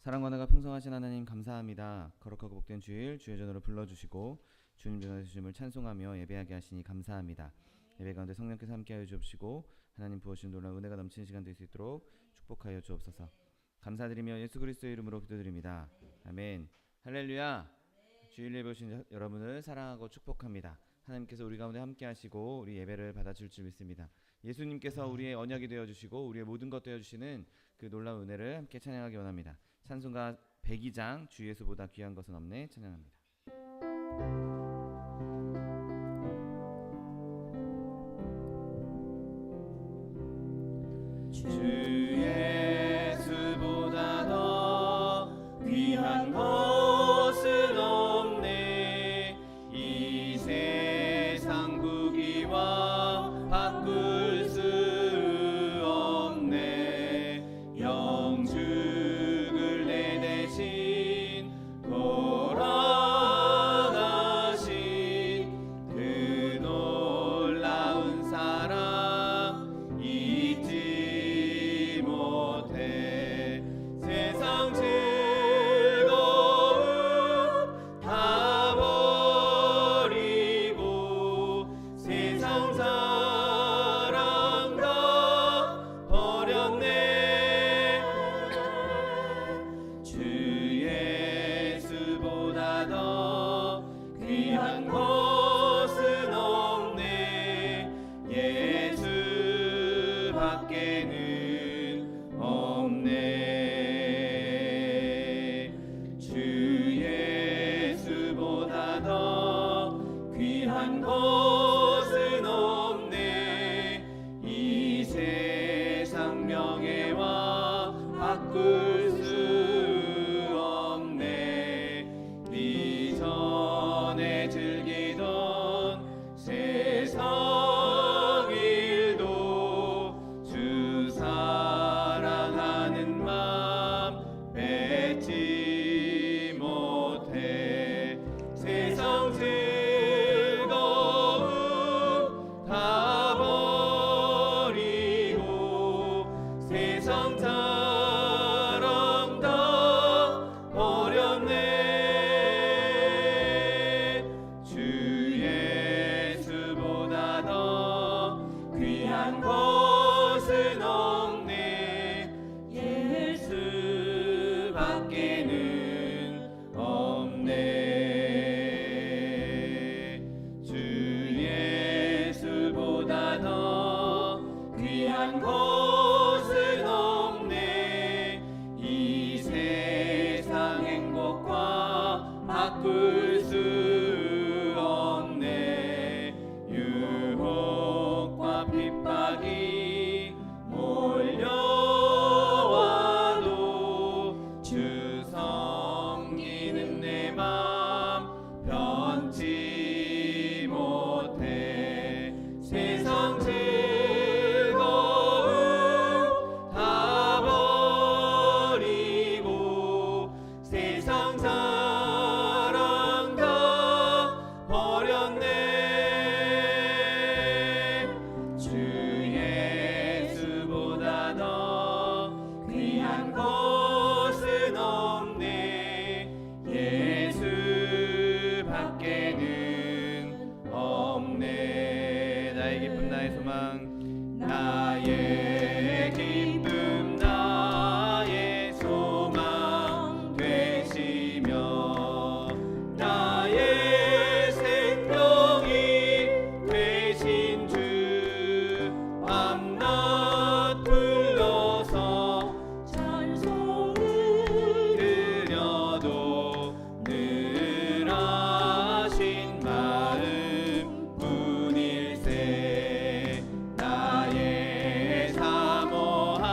사랑과 은혜가 풍성하신 하나님 감사합니다. 거룩하고 복된 주일 주의 전으로 불러주시고 주님 전에 주님을 찬송하며 예배하게 하시니 감사합니다. 예배 가운데 성령께서 함께하여 주옵시고 하나님 부어주신 놀라운 은혜가 넘치는 시간 될 수 있도록 축복하여 주옵소서. 감사드리며 예수 그리스도의 이름으로 기도드립니다. 아멘. 할렐루야. 주일 예배 오신 여러분을 사랑하고 축복합니다. 하나님께서 우리 가운데 함께하시고 우리 예배를 받아줄 줄 믿습니다. 예수님께서 우리의 언약이 되어주시고 우리의 모든 것 되어주시는 그 놀라운 은혜를 함께 찬양하기 원합니다. 찬송가 102장 주 예수보다 귀한 것은 없네 찬양합니다. 주 예수보다 더 귀한 것은 없네. 이 세상 부귀와 바꿀 수 없네. 영죽을 내 대신 돌아가신 그 놀라운 사랑 잊지 못해. 세상 즐거움 다 버리고 세상 사랑 다 버렸네. 주 예수보다 더 귀한 것은 없네. 예수 밖에는 없네. 주 예수보다 더 귀한 것은 없네. 이 세상 명예와 바꿀 수 없네. 이전에 즐기던 세상 일도 주 사랑하는 맘 뺏지 못해. 세상 즐거움 다 버리고 세상 사랑 다 버렸네. 주 예수보다 더 귀한 것은 없네. 예수 밖에는 없네. 주 예수보다 더 귀한 것은 없네. 이 세상 행복과 바꿀 수 없네. 유혹과 핍박이 몰려와도 주 섬기는 내 맘 변치 못해. 세상 즐거움 다 버리고 세상 사랑 다 버렸네. 주 예수보다 더 귀한 것은 없네. 예수 밖에는 없네. 나의 기쁨 나의 소망 나의 기쁨 나의 소망 되시며 나의 생명이 되신 주 밤낮 불러서 찬송을 드려도 늘 하신 마음 뿐일세. 나의 사모함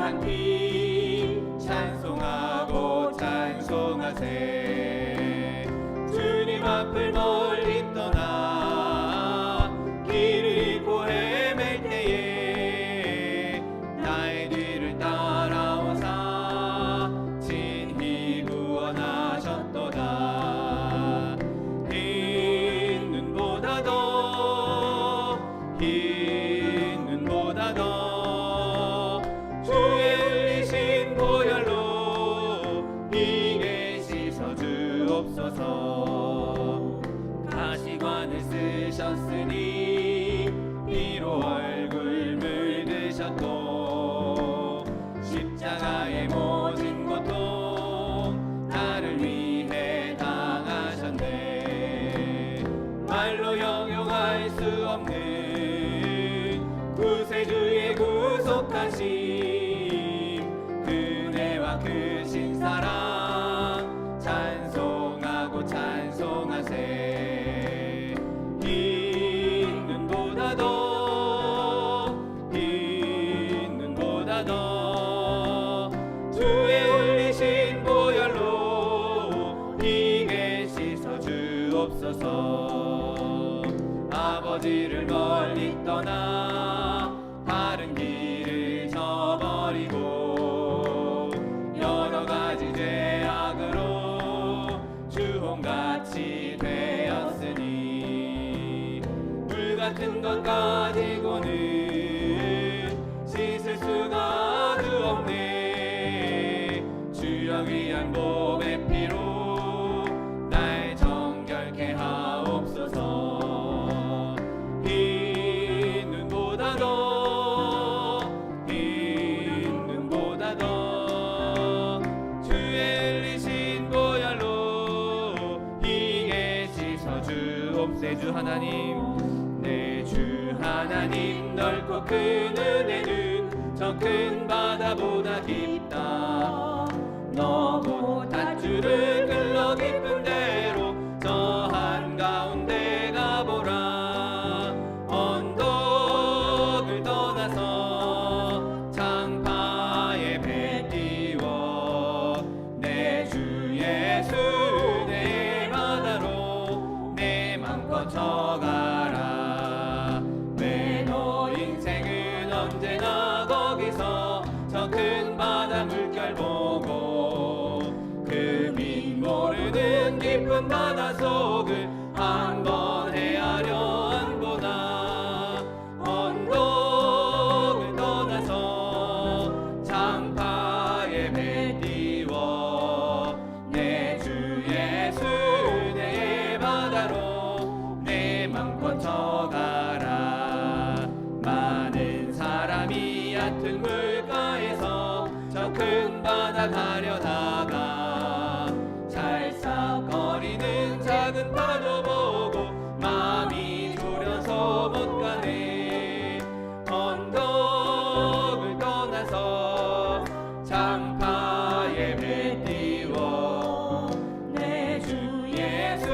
많기 찬송하고 찬송하세. 주님 앞을 멀리 떠나 길을 잃고 헤맬 때에 나의 뒤를 따라오사 친히 구원하셨도다. 흰 눈보다 더 주의 흘리신 보혈로 이게 씻어 주옵소서. 가시관을 쓰셨으니 피로 얼굴 물드셨고 십자가의 모진 고통 나를 위해 당하셨네. 말로 형용할 수 없는 구세주의 구속하심 그네와 크신 사랑 찬송하고 찬송하세. 흰 눈보다 더 주의 흘리신 보혈로 이게 씻어 주옵소서. 아버지를 멀리 떠나 다른 길을 저버리고 여러 가지 죄악으로 주홍같이 되었으니 물 같은 것 가지고는 씻을 수가 없네. 주여 귀한 몸의 피로 날 정결케 하옵소서. 흰 눈보다 더 주의 흘리신 보혈로 이게 씻어 주옵세. 주 하나님 내 주 하나님 넓고 큰 은혜는 저 큰 바다보다 깊다. 너무 닷줄을 끌러 깊은 대로 저 한가운데 가보라. 언덕을 떠나서 장파에 배 띄워 내 주 예수 내 바다로 내 맘껏 져가라. 왜 너 인생은 언제나 거기서 저 큰 바다 물결 보고 그 빛 모르는 깊은 바다 속을 한번 헤아려 안 보나. 언덕을 떠나서 장파에 배 띄워 내 주 예수 내 바다로 내 맘껏 져가라. 많은 사람이 얕은 물가에서 저 큰 바다 가려다가 찰싹거리는 작은 파도 보고 마음이 졸여서 못 가네. 언덕을 떠나서 장파에 배 띄워 내 주 예수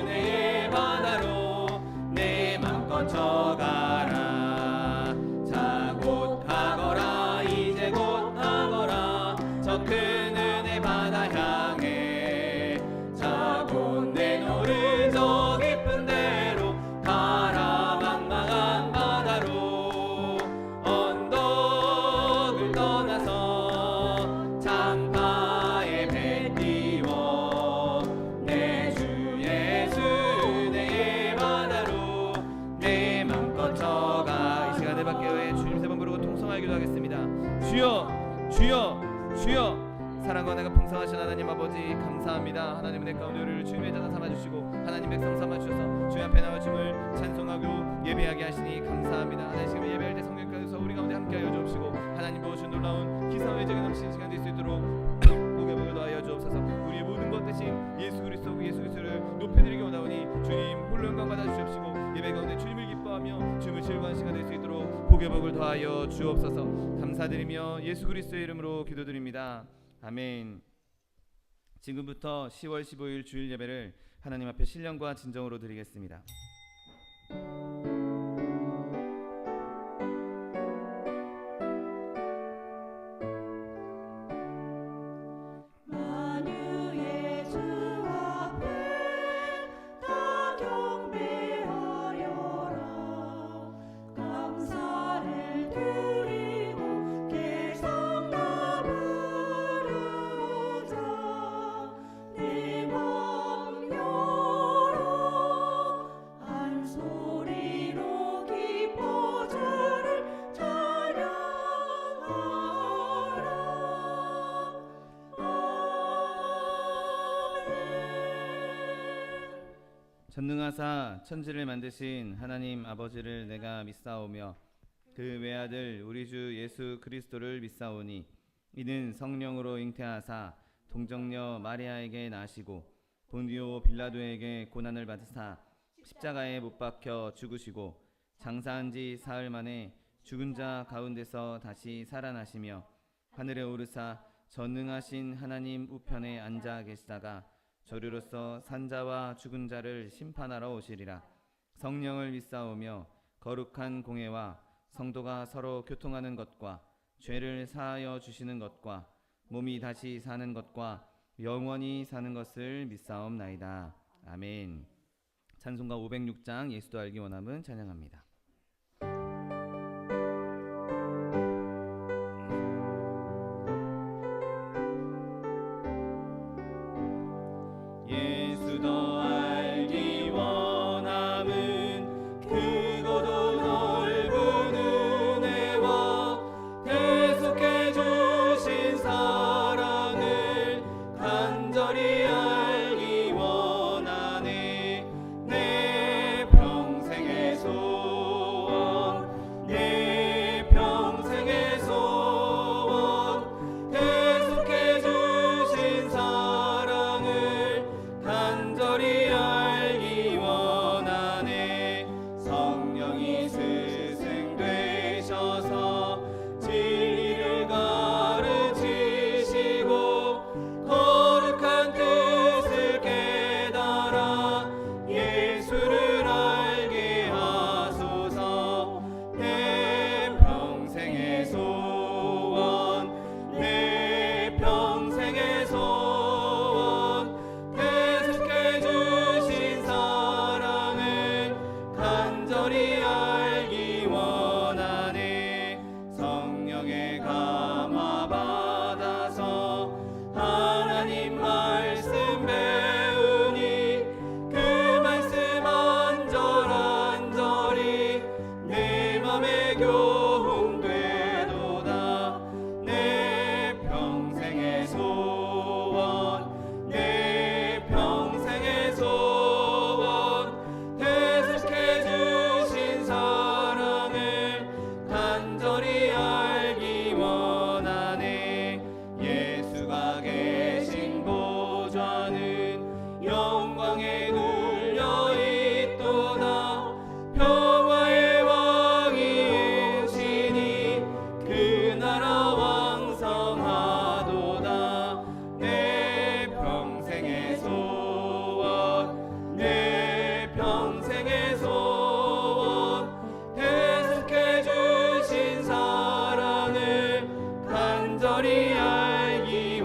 내 바다로 내 맘껏 져가라. 자 곧 가거라 이제 곧 가거라 저 큰 은혜 바다 향해. 자 곧 내노를 저 깊은 데로 가라 망망한 바다로. 언덕을 떠나서 장파에 배 띄워 내 주 예수 내 바다로 내 맘껏 져가. 이 시간에 밖에 주님 세 번 부르고 통성하여 기도하겠습니다. 주여 주여 주여. 사랑과 내가 풍성하신 하나님 아버지 감사합니다. 하나님은 내 가운데 우리를 주님의 자녀 삼아주시고 하나님 백성 삼아주셔서 주님 앞에 나와 주님을 찬송하고 예배하게 하시니 감사합니다. 하나님 지금 예배할 때 성령께서 우리 가운데 함께하여 주옵시고 하나님 보여주신 놀라운 기사와 회개가 넘치는 시간 될 수 있도록 복을 더하여 주옵소서. 우리의 모든 것 대신 예수 그리스도를 높여드리기 원하오니 주님 홀로 영광 받아주시옵시고 예배 가운데 주님을 기뻐하며 주님을 즐거워하는 시간 될 수 있도록 복을 더하여 주옵소서. 감사드리며 예수 그리스도의 이름으로 기도드립니다. 아멘. 지금부터 10월 15일 주일 예배를 하나님 앞에 신령과 진정으로 드리겠습니다. 전능하사 천지를 만드신 하나님 아버지를 내가 믿사오며 그 외아들 우리 주 예수 그리스도를 믿사오니 이는 성령으로 잉태하사 동정녀 마리아에게 나시고 본디오 빌라도에게 고난을 받으사 십자가에 못 박혀 죽으시고 장사한 지 사흘 만에 죽은 자 가운데서 다시 살아나시며 하늘에 오르사 전능하신 하나님 우편에 앉아 계시다가 저리로서 산자와 죽은 자를 심판하러 오시리라. 성령을 믿사오며 거룩한 공회와 성도가 서로 교통하는 것과 죄를 사하여 주시는 것과 몸이 다시 사는 것과 영원히 사는 것을 믿사옵나이다. 아멘. 찬송가 506장 예수도 알기 원함은 찬양합니다. 예수도 알기 원함은 크고도 넓은 은혜와 계속해 주신 사랑을 간절히 알기 원하네. 내 평생의 소원, 내 평생의 소원, 계속해 주신 사랑을 간절히 알기 원하네. 성령이 스승되셔서 진리를 가르치시고 거룩한 뜻을 깨달아 예수를 알게 하소서. 내 평생의 소원, 내 평생의 소원, 계속해 주신 사랑을 간절히 알기 원하네. 성령의 감화 받아서 하나님 말씀 배우니 그 말씀 안절안절히 내 맘에 교훈되도다. 내 평생의 소원, 내 평생의 소원, 계속해 주신 사랑을 간절히 알기 원하네. 예수가 계신 보좌는 영광에 눌려 있도다. 평화의 왕이시니 그 나라 왕성하도다. 내 평생의 소원, 내 평생의 소원, 계속해 주신 사랑을 간절히 알기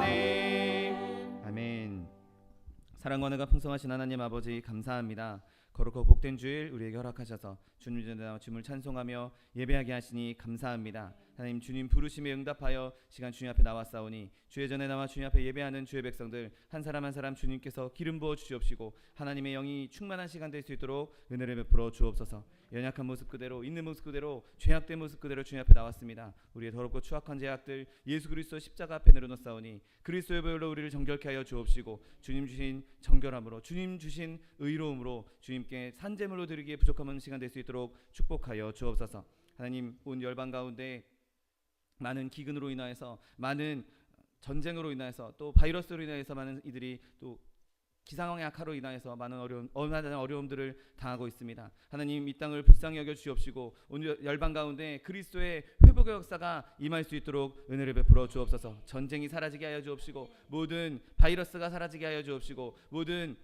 원하네. 아멘. 사랑과 은혜가 풍성하신 하나님 아버지 감사합니다. 거룩하고 복된 주일 우리에게 허락하셔서 주님 전에 나와 주님을 찬송하며 예배하게 하시니 감사합니다. 하나님 주님 부르심에 응답하여 시간 주님 앞에 나왔사오니 주의 전에 나와 주님 앞에 예배하는 주의 백성들 한 사람 한 사람 주님께서 기름 부어 주시옵시고 하나님의 영이 충만한 시간 될 수 있도록 은혜를 베풀어 주옵소서. 연약한 모습 그대로 있는 모습 그대로 죄악된 모습 그대로 주님 앞에 나왔습니다. 우리의 더럽고 추악한 죄악들 예수 그리스도 십자가 앞에 내려놓사오니 그리스도의 보혈로 우리를 정결케 하여 주옵시고 주님 주신 정결함으로 주님 주신 의로움으로 주님께 산제물로 드리기에 부족함은 시간 될 수 있도록 축복하여 주옵소서. 하나님 온 열방 가운데 많은 기근으로 인하여서 많은 전쟁으로 인하여서 또 바이러스로 인하여서 많은 이들이 또 기상의 악화로 인하여서 많은 어려움들을 당하고 있습니다. 하나님 이 땅을 불쌍히 여겨 주옵시고 오늘 열방 가운데 그리스도의 회복의 역사가 임할 수 있도록 은혜를 베풀어 주옵소서. 전쟁이 사라지게 하여 주옵시고 모든 바이러스가 사라지게 하여 주옵시고 모든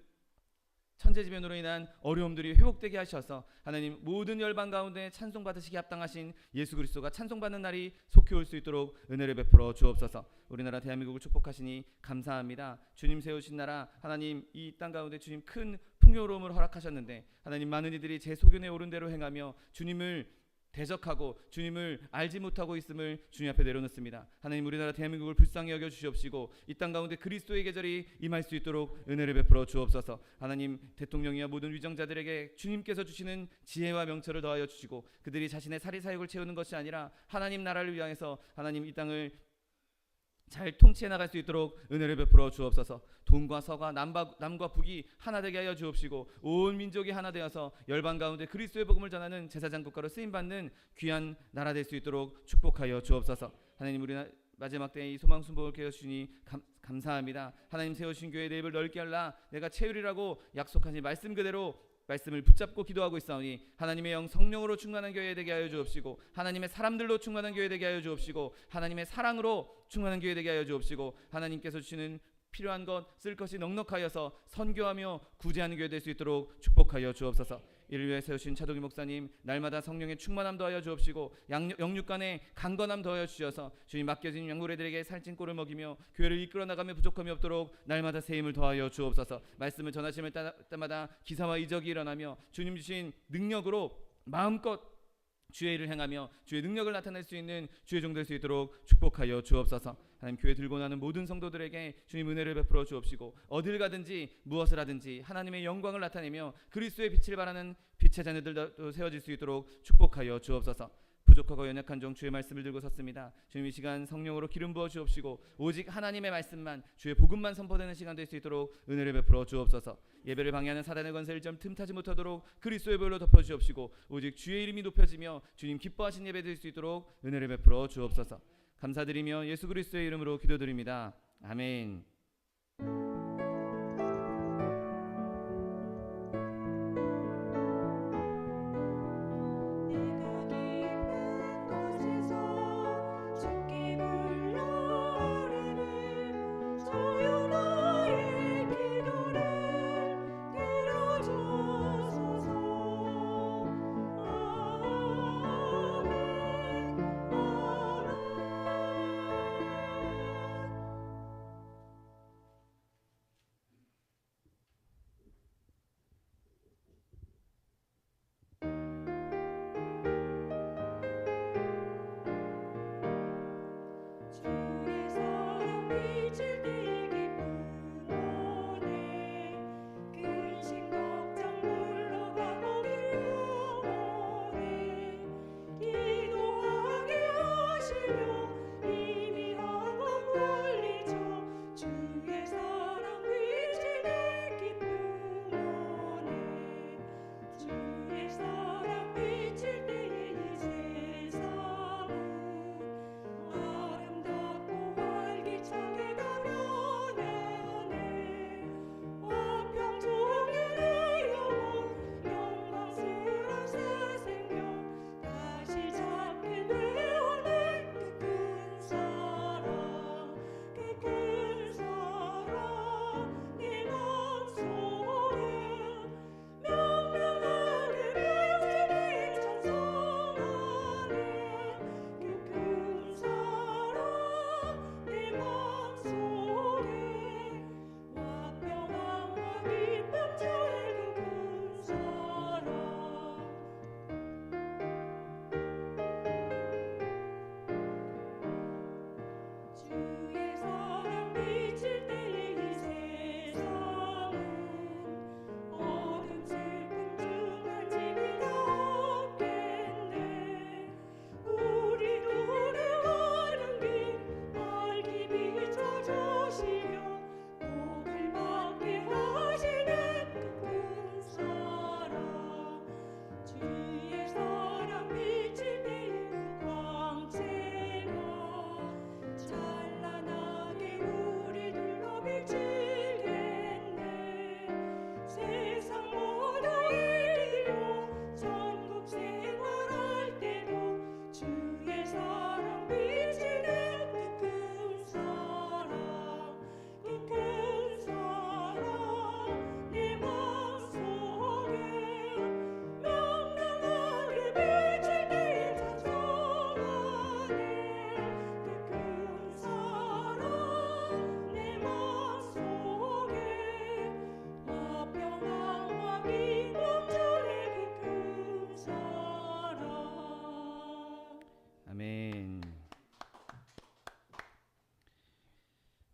천재지변으로 인한 어려움들이 회복되게 하셔서 하나님 모든 열방 가운데 찬송받으시기 합당하신 예수 그리스도가 찬송받는 날이 속히 올 수 있도록 은혜를 베풀어 주옵소서. 우리나라 대한민국을 축복하시니 감사합니다. 주님 세우신 나라 하나님 이 땅 가운데 주님 큰 풍요로움을 허락하셨는데 하나님 많은 이들이 제 소견에 옳은 대로 행하며 주님을 대적하고 주님을 알지 못하고 있음을 주님 앞에 내려놓습니다. 하나님 우리나라 대한민국을 불쌍히 여겨 주시옵시고 이 땅 가운데 그리스도의 계절이 임할 수 있도록 은혜를 베풀어 주옵소서. 하나님 대통령이야 모든 위정자들에게 주님께서 주시는 지혜와 명철을 더하여 주시고 그들이 자신의 사리사욕을 채우는 것이 아니라 하나님 나라를 위하여서 하나님 이 땅을 잘 통치해 나갈 수 있도록 은혜를 베풀어 주옵소서. 동과 서가 남과 북이 하나 되게 하여 주옵시고 온 민족이 하나 되어서 열방 가운데 그리스도의 복음을 전하는 제사장 국가로 쓰임 받는 귀한 나라 될 수 있도록 축복하여 주옵소서. 하나님, 우리 마지막 때에 이 소망 순복을 깨워 주시니 감사합니다. 하나님, 세우신 교회 내 입을 넓게 하라. 내가 채우리라고 약속하신 말씀 그대로 말씀을 붙잡고 기도하고 있사오니 하나님의 영 성령으로 충만한 교회 되게 하여 주옵시고 하나님의 사람들로 충만한 교회 되게 하여 주옵시고 하나님의 사랑으로 충만한 교회 되게 하여 주옵시고 하나님께서 주시는 필요한 것 쓸 것이 넉넉하여서 선교하며 구제하는 교회 될 수 있도록 축복하여 주옵소서. 이를 위해 세우신 차도기 목사님 날마다 성령의 충만함 더하여 주옵시고 영육간에 강건함 더하여 주셔서 주님 맡겨진 양구레들에게 살찐 꼴을 먹이며 교회를 이끌어 나가며 부족함이 없도록 날마다 새 힘을 더하여 주옵소서. 말씀을 전하실 때마다 기사와 이적이 일어나며 주님 주신 능력으로 마음껏 주의 일을 행하며 주의 능력을 나타낼 수 있는 주의 종 될 수 있도록 축복하여 주옵소서. 하나님, 교회 들고 나는 모든 성도들에게 주님 은혜를 베풀어 주옵시고 어딜 가든지 무엇을 하든지 하나님의 영광을 나타내며 그리스도의 빛을 발하는 빛의 자녀들도 세워질 수 있도록 축복하여 주옵소서. 부족하고 연약한 종 주의 말씀을 들고 섰습니다. 주님, 이 시간 성령으로 기름 부어 주옵시고 오직 하나님의 말씀만 주의 복음만 선포되는 시간 될 수 있도록 은혜를 베풀어 주옵소서. 예배를 방해하는 사단의 권세를 좀 틈타지 못하도록 그리스도의 보혈로 덮어 주옵시고 오직 주의 이름이 높여지며 주님 기뻐하신 예배 될 수 있도록 은혜를 베풀어 주옵소서. 감사드리며 예수 그리스도의 이름으로 기도드립니다. 아멘.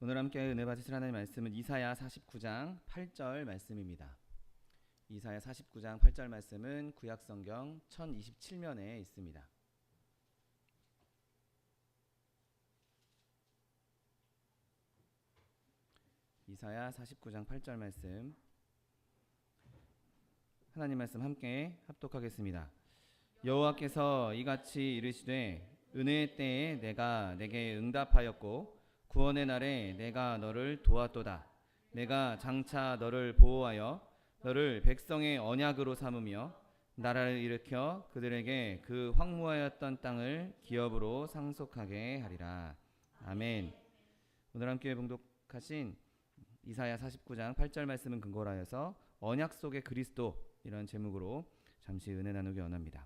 오늘 함께 은혜 받으실 하나님의 말씀은 이사야 49장 8절 말씀입니다. 이사야 49장 8절 말씀은 구약성경 1027면에 있습니다. 이사야 49장 8절 말씀, 하나님 말씀 함께 합독하겠습니다. 여호와께서 이같이 이르시되 은혜의 때에 내가 내게 응답하였고 구원의 날에 내가 너를 도왔도다. 내가 장차 너를 보호하여 너를 백성의 언약으로 삼으며 나라를 일으켜 그들에게 그 황무하였던 땅을 기업으로 상속하게 하리라. 아멘. 오늘 함께 봉독하신 이사야 49장 8절 말씀은 근거로 하여서 언약 속의 그리스도 이런 제목으로 잠시 은혜 나누기 원합니다.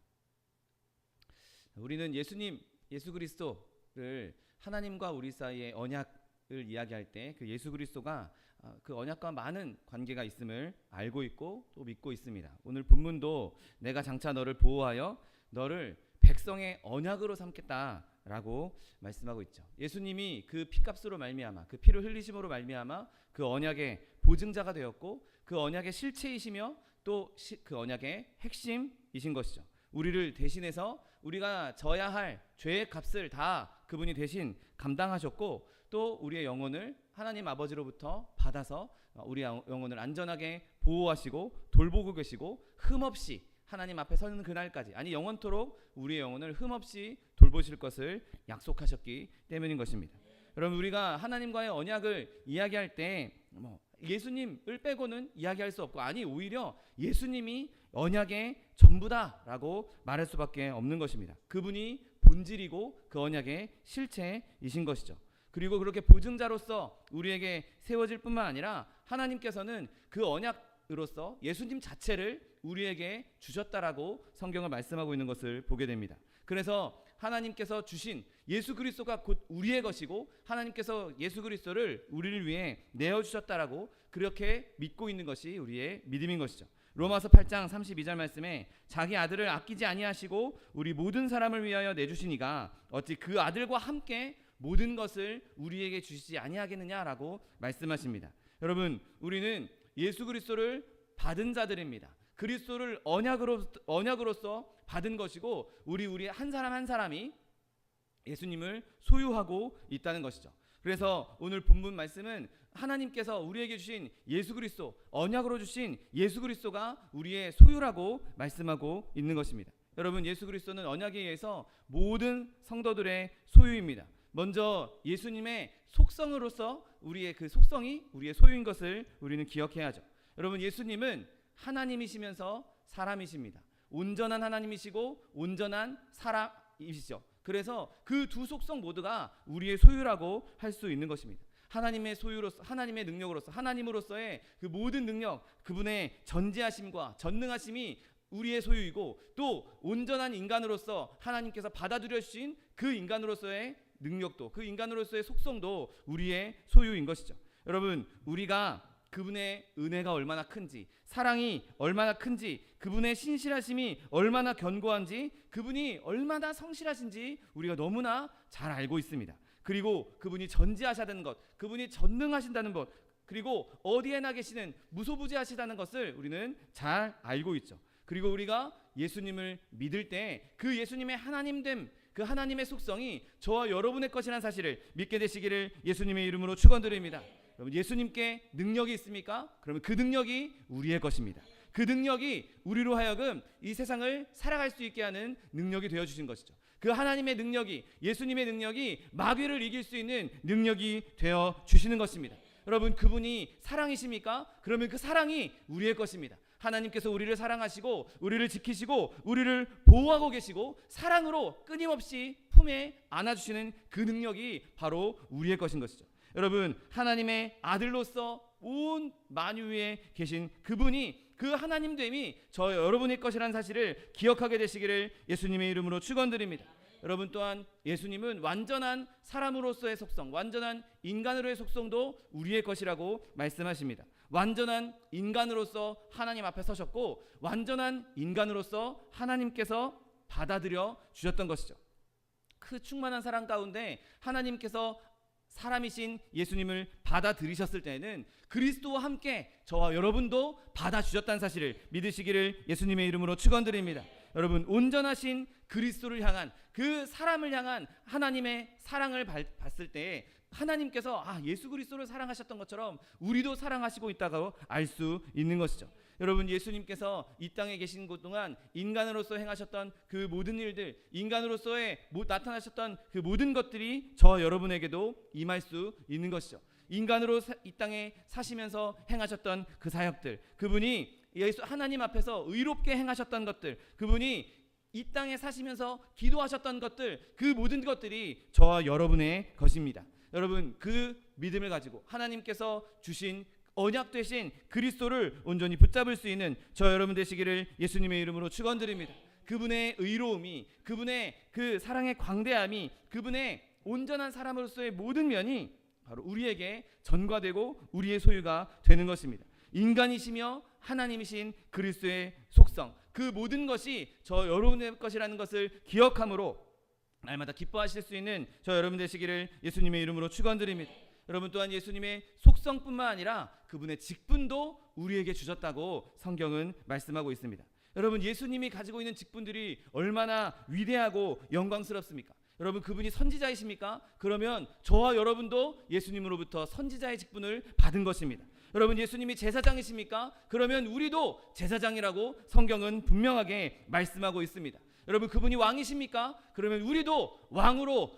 우리는 예수 그리스도를 하나님과 우리 사이의 언약을 이야기할 때 그 예수 그리스도가 그 언약과 많은 관계가 있음을 알고 있고 또 믿고 있습니다. 오늘 본문도 내가 장차 너를 보호하여 너를 백성의 언약으로 삼겠다라고 말씀하고 있죠. 예수님이 그 피값으로 말미암아 그 피를 흘리심으로 말미암아 그 언약의 보증자가 되었고 그 언약의 실체이시며 또 그 언약의 핵심이신 것이죠. 우리를 대신해서 우리가 져야 할 죄의 값을 다 그분이 대신 감당하셨고 또 우리의 영혼을 하나님 아버지로부터 받아서 우리의 영혼을 안전하게 보호하시고 돌보고 계시고 흠없이 하나님 앞에 서는 그날까지, 아니 영원토록 우리의 영혼을 흠없이 돌보실 것을 약속하셨기 때문인 것입니다. 여러분, 우리가 하나님과의 언약을 이야기할 때 예수님을 빼고는 이야기할 수 없고, 아니 오히려 예수님이 언약의 전부다라고 말할 수밖에 없는 것입니다. 그분이 본질이고 그 언약의 실체이신 것이죠. 그리고 그렇게 보증자로서 우리에게 세워질 뿐만 아니라 하나님께서는 그 언약으로서 예수님 자체를 우리에게 주셨다라고 성경을 말씀하고 있는 것을 보게 됩니다. 그래서 하나님께서 주신 예수 그리스도가 곧 우리의 것이고 하나님께서 예수 그리스도를 우리를 위해 내어주셨다라고 그렇게 믿고 있는 것이 우리의 믿음인 것이죠. 로마서 8장 32절 말씀에 자기 아들을 아끼지 아니하시고 우리 모든 사람을 위하여 내주시니가 어찌 그 아들과 함께 모든 것을 우리에게 주시지 아니하겠느냐라고 말씀하십니다. 여러분, 우리는 예수 그리스도를 받은 자들입니다. 그리스도를 언약으로서 받은 것이고 우리 한 사람 한 사람이 예수님을 소유하고 있다는 것이죠. 그래서 오늘 본문 말씀은 하나님께서 우리에게 주신 예수 그리스도, 언약으로 주신 예수 그리스도가 우리의 소유라고 말씀하고 있는 것입니다. 여러분, 예수 그리스도는 언약에 의해서 모든 성도들의 소유입니다. 먼저 예수님의 속성으로서 우리의 그 속성이 우리의 소유인 것을 우리는 기억해야죠. 여러분, 예수님은 하나님이시면서 사람이십니다. 온전한 하나님이시고 온전한 사람이시죠. 그래서 그 두 속성 모두가 우리의 소유라고 할 수 있는 것입니다. 하나님의 소유로서, 하나님의 능력으로서, 하나님으로서의 그 모든 능력, 그분의 전지하심과 전능하심이 우리의 소유이고 또 온전한 인간으로서 하나님께서 받아들여 주신 그 인간으로서의 능력도, 그 인간으로서의 속성도 우리의 소유인 것이죠. 여러분, 우리가 그분의 은혜가 얼마나 큰지, 사랑이 얼마나 큰지, 그분의 신실하심이 얼마나 견고한지, 그분이 얼마나 성실하신지 우리가 너무나 잘 알고 있습니다. 그리고 그분이 전지하시다는 것, 그분이 전능하신다는 것, 그리고 어디에나 계시는 무소부지하시다는 것을 우리는 잘 알고 있죠. 그리고 우리가 예수님을 믿을 때 그 예수님의 하나님됨, 그 하나님의 속성이 저와 여러분의 것이라는 사실을 믿게 되시기를 예수님의 이름으로 축원드립니다. 여러분, 예수님께 능력이 있습니까? 그러면 그 능력이 우리의 것입니다. 그 능력이 우리로 하여금 이 세상을 살아갈 수 있게 하는 능력이 되어주신 것이죠. 그 하나님의 능력이, 예수님의 능력이 마귀를 이길 수 있는 능력이 되어주시는 것입니다. 여러분, 그분이 사랑이십니까? 그러면 그 사랑이 우리의 것입니다. 하나님께서 우리를 사랑하시고 우리를 지키시고 우리를 보호하고 계시고 사랑으로 끊임없이 품에 안아주시는 그 능력이 바로 우리의 것인 것이죠. 여러분, 하나님의 아들로서 온 만유 위에 계신 그분이, 그 하나님됨이 저 여러분의 것이라는 사실을 기억하게 되시기를 예수님의 이름으로 축원드립니다. 여러분, 또한 예수님은 완전한 사람으로서의 속성, 완전한 인간으로의 속성도 우리의 것이라고 말씀하십니다. 완전한 인간으로서 하나님 앞에 서셨고 완전한 인간으로서 하나님께서 받아들여 주셨던 것이죠. 그 충만한 사랑 가운데 하나님께서 사람이신 예수님을 받아들이셨을 때에는 그리스도와 함께 저와 여러분도 받아주셨다는 사실을 믿으시기를 예수님의 이름으로 축원드립니다. 여러분, 온전하신 그리스도를 향한, 그 사람을 향한 하나님의 사랑을 봤을 때 하나님께서 예수 그리스도를 사랑하셨던 것처럼 우리도 사랑하시고 있다고 알 수 있는 것이죠. 여러분, 예수님께서 이 땅에 계신 동안 인간으로서 행하셨던 그 모든 일들, 인간으로서의 나타나셨던 그 모든 것들이 저 여러분에게도 임할 수 있는 것이죠. 인간으로 이 땅에 사시면서 행하셨던 그 사역들, 그분이 하나님 앞에서 의롭게 행하셨던 것들, 그분이 이 땅에 사시면서 기도하셨던 것들, 그 모든 것들이 저와 여러분의 것입니다. 여러분, 그 믿음을 가지고 하나님께서 주신 언약 되신 그리스도를 온전히 붙잡을 수 있는 저 여러분 되시기를 예수님의 이름으로 축원드립니다. 그분의 의로움이, 그분의 그 사랑의 광대함이, 그분의 온전한 사람으로서의 모든 면이 바로 우리에게 전가되고 우리의 소유가 되는 것입니다. 인간이시며 하나님이신 그리스도의 속성, 그 모든 것이 저 여러분의 것이라는 것을 기억함으로 날마다 기뻐하실 수 있는 저 여러분 되시기를 예수님의 이름으로 축원드립니다. 여러분 또한 예수님의 속성뿐만 아니라 그분의 직분도 우리에게 주셨다고 성경은 말씀하고 있습니다. 여러분, 예수님이 가지고 있는 직분들이 얼마나 위대하고 영광스럽습니까? 여러분, 그분이 선지자이십니까? 그러면 저와 여러분도 예수님으로부터 선지자의 직분을 받은 것입니다. 여러분, 예수님이 제사장이십니까? 그러면 우리도 제사장이라고 성경은 분명하게 말씀하고 있습니다. 여러분, 그분이 왕이십니까? 그러면 우리도 왕으로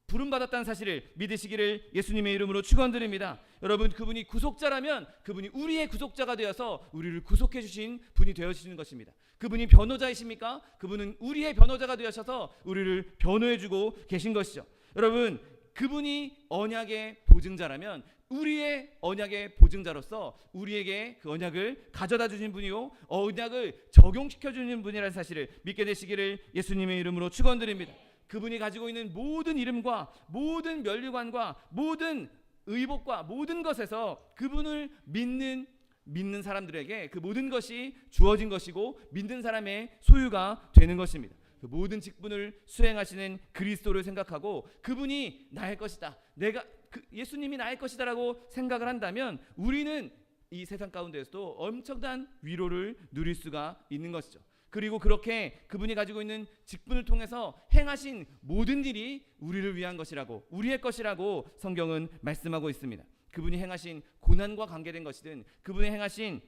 부름받았다는 사실을 믿으시기를 예수님의 이름으로 축원드립니다. 여러분, 그분이 구속자라면 그분이 우리의 구속자가 되어서 우리를 구속해 주신 분이 되어주시는 것입니다. 그분이 변호자이십니까? 그분은 우리의 변호자가 되어셔서 우리를 변호해 주고 계신 것이죠. 여러분, 그분이 언약의 보증자라면 우리의 언약의 보증자로서 우리에게 그 언약을 가져다 주신 분이요, 언약을 적용시켜 주는 분이라는 사실을 믿게 되시기를 예수님의 이름으로 축원드립니다. 그분이 가지고 있는 모든 이름과 모든 면류관과 모든 의복과 모든 것에서 그분을 믿는 사람들에게 그 모든 것이 주어진 것이고 믿는 사람의 소유가 되는 것입니다. 그 모든 직분을 수행하시는 그리스도를 생각하고 그분이 나의 것이다, 예수님이 나의 것이다라고 생각을 한다면 우리는 이 세상 가운데서도 엄청난 위로를 누릴 수가 있는 것이죠. 그리고 그렇게 그분이 가지고 있는 직분을 통해서 행하신 모든 일이 우리를 위한 것이라고, 우리의 것이라고 성경은 말씀하고 있습니다. 그분이 행하신 고난과 관계된 것이든, 그분이 행하신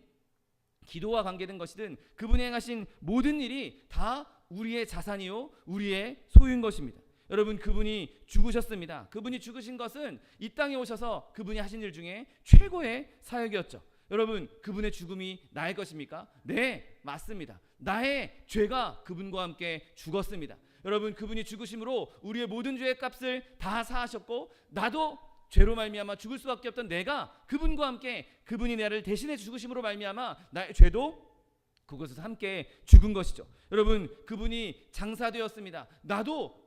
기도와 관계된 것이든, 그분이 행하신 모든 일이 다 우리의 자산이요, 우리의 소유인 것입니다. 여러분, 그분이 죽으셨습니다. 그분이 죽으신 것은 이 땅에 오셔서 그분이 하신 일 중에 최고의 사역이었죠. 여러분, 그분의 죽음이 나의 것입니까? 네, 맞습니다. 나의 죄가 그분과 함께 죽었습니다. 여러분, 그분이 죽으심으로 우리의 모든 죄의 값을 다 사하셨고, 나도 죄로 말미암아 죽을 수밖에 없던 내가 그분과 함께, 그분이 나를 대신해 죽으심으로 말미암아 나의 죄도 그곳에서 함께 죽은 것이죠. 여러분, 그분이 장사되었습니다. 나도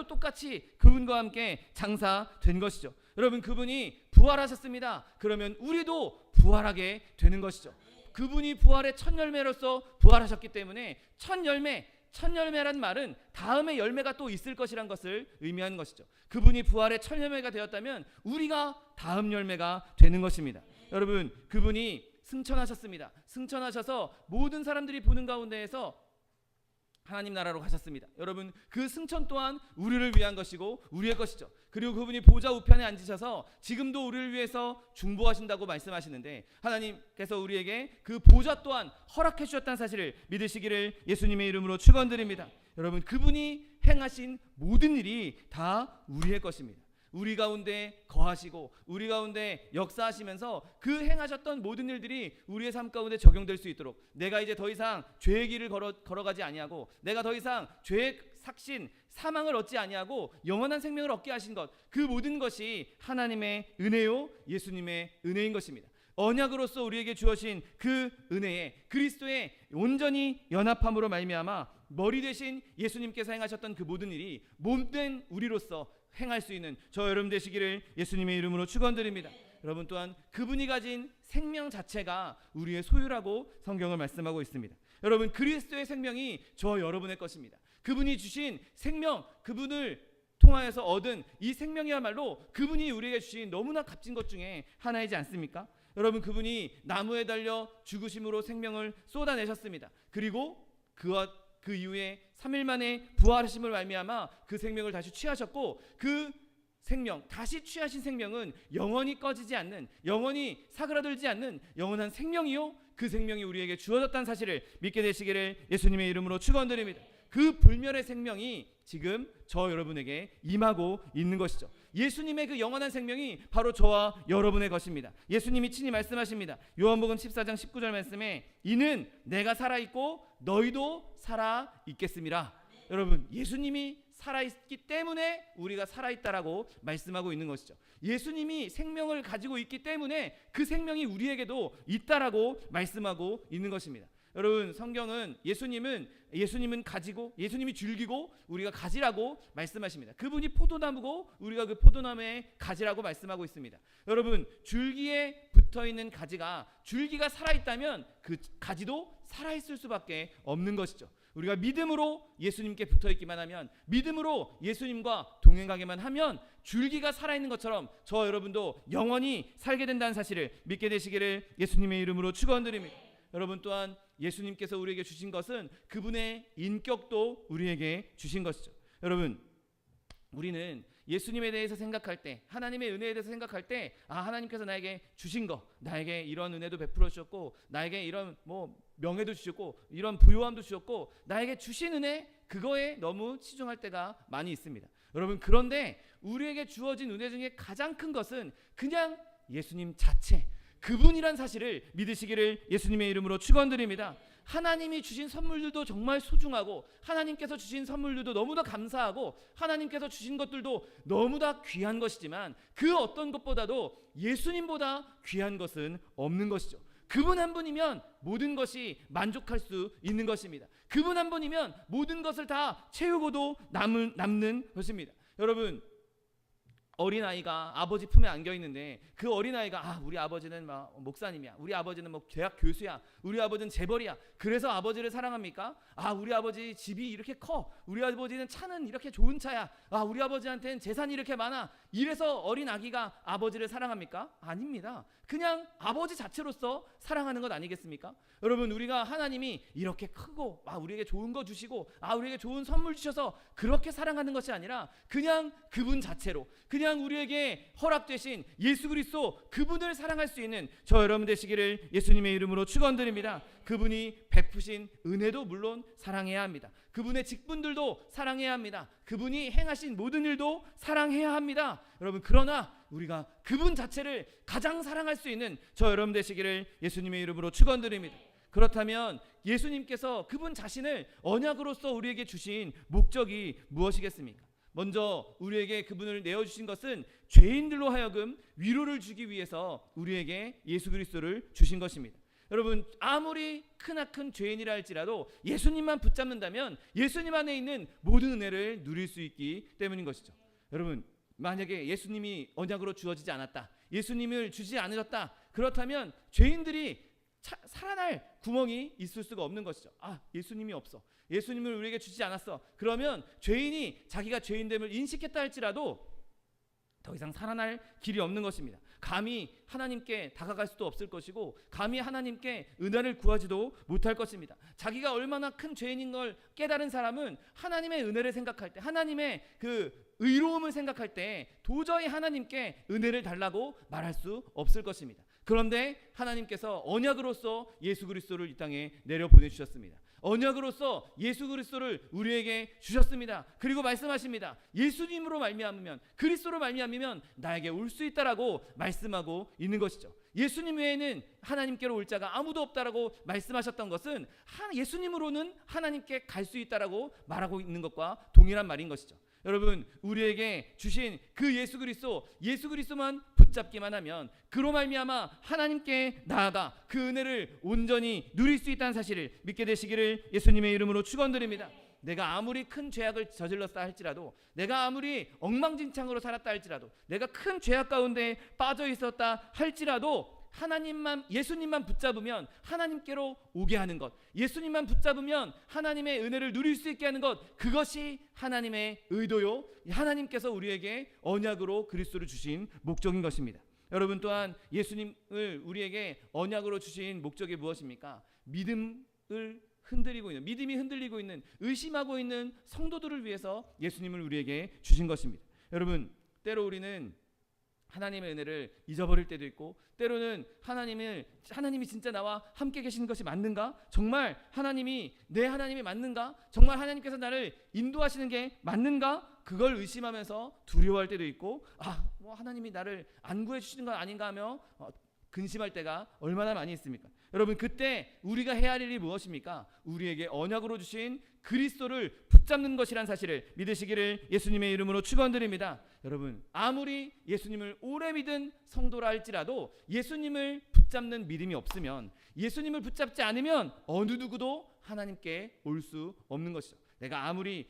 똑같이 그분과 함께 장사된 것이죠. 여러분, 그분이 부활하셨습니다. 그러면 우리도 부활하게 되는 것이죠. 그분이 부활의 첫 열매로서 부활하셨기 때문에 첫 열매란 말은 다음에 열매가 또 있을 것이란 것을 의미하는 것이죠. 그분이 부활의 첫 열매가 되었다면 우리가 다음 열매가 되는 것입니다. 여러분, 그분이 승천하셨습니다. 승천하셔서 모든 사람들이 보는 가운데에서 하나님 나라로 가셨습니다. 여러분, 그 승천 또한 우리를 위한 것이고 우리의 것이죠. 그리고 그분이 보좌 우편에 앉으셔서 지금도 우리를 위해서 중보하신다고 말씀하시는데, 하나님께서 우리에게 그 보좌 또한 허락해 주셨다는 사실을 믿으시기를 예수님의 이름으로 축원드립니다. 여러분, 그분이 행하신 모든 일이 다 우리의 것입니다. 우리 가운데 거하시고 우리 가운데 역사하시면서 그 행하셨던 모든 일들이 우리의 삶 가운데 적용될 수 있도록, 내가 이제 더 이상 죄의 길을 걸어가지 아니하고, 내가 더 이상 죄의 삭신 사망을 얻지 아니하고 영원한 생명을 얻게 하신 것, 그 모든 것이 하나님의 은혜요, 예수님의 은혜인 것입니다. 언약으로서 우리에게 주어진 그 은혜에 그리스도의 온전히 연합함으로 말미암아 머리 되신 예수님께서 행하셨던 그 모든 일이 몸된 우리로서 행할 수 있는 저 여러분 되시기를 예수님의 이름으로 축원드립니다. 여러분, 또한 그분이 가진 생명 자체가 우리의 소유라고 성경을 말씀하고 있습니다. 여러분, 그리스도의 생명이 저 여러분의 것입니다. 그분이 주신 생명, 그분을 통하여서 얻은 이 생명이야말로 그분이 우리에게 주신 너무나 값진 것 중에 하나이지 않습니까? 여러분, 그분이 나무에 달려 죽으심으로 생명을 쏟아내셨습니다. 그리고 그 이후에 3일 만에 부활하심을 말미암아 그 생명을 다시 취하셨고, 그 생명, 다시 취하신 생명은 영원히 꺼지지 않는, 영원히 사그라들지 않는 영원한 생명이요, 그 생명이 우리에게 주어졌다는 사실을 믿게 되시기를 예수님의 이름으로 축원드립니다. 그 불멸의 생명이 지금 저 여러분에게 임하고 있는 것이죠. 예수님의 그 영원한 생명이 바로 저와 여러분의 것입니다. 예수님이 친히 말씀하십니다. 요한복음 14장 19절 말씀에 이는 내가 살아있고 너희도 살아있겠음이라. 여러분, 예수님이 살아있기 때문에 우리가 살아있다라고 말씀하고 있는 것이죠. 예수님이 생명을 가지고 있기 때문에 그 생명이 우리에게도 있다라고 말씀하고 있는 것입니다. 여러분, 성경은 예수님은 가지고, 예수님이 줄기고 우리가 가지라고 말씀하십니다. 그분이 포도나무고 우리가 그 포도나무의 가지라고 말씀하고 있습니다. 여러분, 줄기에 붙어있는 가지가, 줄기가 살아있다면 그 가지도 살아있을 수밖에 없는 것이죠. 우리가 믿음으로 예수님께 붙어있기만 하면, 믿음으로 예수님과 동행하기만 하면 줄기가 살아있는 것처럼 저 여러분도 영원히 살게 된다는 사실을 믿게 되시기를 예수님의 이름으로 축원드립니다. 여러분, 또한 예수님께서 우리에게 주신 것은 그분의 인격도 우리에게 주신 것이죠. 여러분, 우리는 예수님에 대해서 생각할 때, 하나님의 은혜에 대해서 생각할 때, 하나님께서 나에게 주신 거, 나에게 이런 은혜도 베풀어 주셨고, 나에게 이런 명예도 주셨고, 이런 부요함도 주셨고, 나에게 주신 은혜, 그거에 너무 치중할 때가 많이 있습니다. 여러분, 그런데 우리에게 주어진 은혜 중에 가장 큰 것은 그냥 예수님 자체, 그분이란 사실을 믿으시기를 예수님의 이름으로 축원드립니다. 하나님이 주신 선물들도 정말 소중하고, 하나님께서 주신 선물들도 너무나 감사하고, 하나님께서 주신 것들도 너무나 귀한 것이지만 그 어떤 것보다도 예수님보다 귀한 것은 없는 것이죠. 그분 한 분이면 모든 것이 만족할 수 있는 것입니다. 그분 한 분이면 모든 것을 다 채우고도 남는 것입니다. 여러분, 어린아이가 아버지 품에 안겨 있는데 그 어린아이가 우리 아버지는 목사님이야, 우리 아버지는 대학 교수야, 우리 아버지는 재벌이야, 그래서 아버지를 사랑합니까? 우리 아버지 집이 이렇게 커, 우리 아버지는 차는 이렇게 좋은 차야, 우리 아버지한테는 재산이 이렇게 많아, 이래서 어린 아기가 아버지를 사랑합니까? 아닙니다. 그냥 아버지 자체로서 사랑하는 것 아니겠습니까? 여러분, 우리가 하나님이 이렇게 크고 우리에게 좋은 거 주시고 우리에게 좋은 선물 주셔서 그렇게 사랑하는 것이 아니라 그냥 그분 자체로, 그냥 우리에게 허락되신 예수 그리스도 그분을 사랑할 수 있는 저 여러분 되시기를 예수님의 이름으로 축원드립니다. 그분이 베푸신 은혜도 물론 사랑해야 합니다. 그분의 직분들도 사랑해야 합니다. 그분이 행하신 모든 일도 사랑해야 합니다. 여러분, 그러나 우리가 그분 자체를 가장 사랑할 수 있는 저 여러분 되시기를 예수님의 이름으로 축원드립니다. 그렇다면 예수님께서 그분 자신을 언약으로서 우리에게 주신 목적이 무엇이겠습니까? 먼저 우리에게 그분을 내어주신 것은 죄인들로 하여금 위로를 주기 위해서 우리에게 예수 그리스도를 주신 것입니다. 여러분, 아무리 크나큰 죄인이라 할지라도 예수님만 붙잡는다면 예수님 안에 있는 모든 은혜를 누릴 수 있기 때문인 것이죠. 여러분, 만약에 예수님이 언약으로 주어지지 않았다, 예수님을 주지 않으셨다, 그렇다면 죄인들이 살아날 구멍이 있을 수가 없는 것이죠. 예수님이 없어, 예수님을 우리에게 주지 않았어, 그러면 죄인이 자기가 죄인됨을 인식했다 할지라도 더 이상 살아날 길이 없는 것입니다. 감히 하나님께 다가갈 수도 없을 것이고, 감히 하나님께 은혜를 구하지도 못할 것입니다. 자기가 얼마나 큰 죄인인 걸 깨달은 사람은 하나님의 은혜를 생각할 때, 하나님의 그 의로움을 생각할 때 도저히 하나님께 은혜를 달라고 말할 수 없을 것입니다. 그런데 하나님께서 언약으로서 예수 그리스도를 이 땅에 내려 보내주셨습니다. 언약으로서 예수 그리스도를 우리에게 주셨습니다. 그리고 말씀하십니다. 예수님으로 말미암으면, 그리스도로 말미암으면 나에게 올 수 있다라고 말씀하고 있는 것이죠. 예수님 외에는 하나님께로 올 자가 아무도 없다라고 말씀하셨던 것은 예수님으로는 하나님께 갈 수 있다라고 말하고 있는 것과 동일한 말인 것이죠. 여러분, 우리에게 주신 그 예수 그리스도만 붙잡기만 하면 그로 말미암아 하나님께 나아가 그 은혜를 온전히 누릴 수 있다는 사실을 믿게 되시기를 예수님의 이름으로 축원드립니다. 내가 아무리 큰 죄악을 저질렀다 할지라도, 내가 아무리 엉망진창으로 살았다 할지라도, 내가 큰 죄악 가운데 빠져 있었다 할지라도 예수님만 붙잡으면 하나님께로 오게 하는 것, 예수님만 붙잡으면 하나님의 은혜를 누릴 수 있게 하는 것, 그것이 하나님의 의도요, 하나님께서 우리에게 언약으로 그리스도를 주신 목적인 것입니다. 여러분, 또한 예수님을 우리에게 언약으로 주신 목적이 무엇입니까? 믿음이 흔들리고 있는, 의심하고 있는 성도들을 위해서 예수님을 우리에게 주신 것입니다. 여러분, 때로 우리는 하나님의 은혜를 잊어버릴 때도 있고, 때로는 하나님이 진짜 나와 함께 계시는 것이 맞는가? 정말 내 하나님이 맞는가? 정말 하나님께서 나를 인도하시는 게 맞는가? 그걸 의심하면서 두려워할 때도 있고, 하나님이 나를 안 구해주시는 건 아닌가 하며 근심할 때가 얼마나 많이 있습니까? 여러분, 그때 우리가 해야 할 일이 무엇입니까? 우리에게 언약으로 주신 그리스도를 붙잡는 것이란 사실을 믿으시기를 예수님의 이름으로 축원드립니다. 여러분, 아무리 예수님을 오래 믿은 성도라 할지라도 예수님을 붙잡는 믿음이 없으면, 예수님을 붙잡지 않으면 어느 누구도 하나님께 올 수 없는 것이죠. 내가 아무리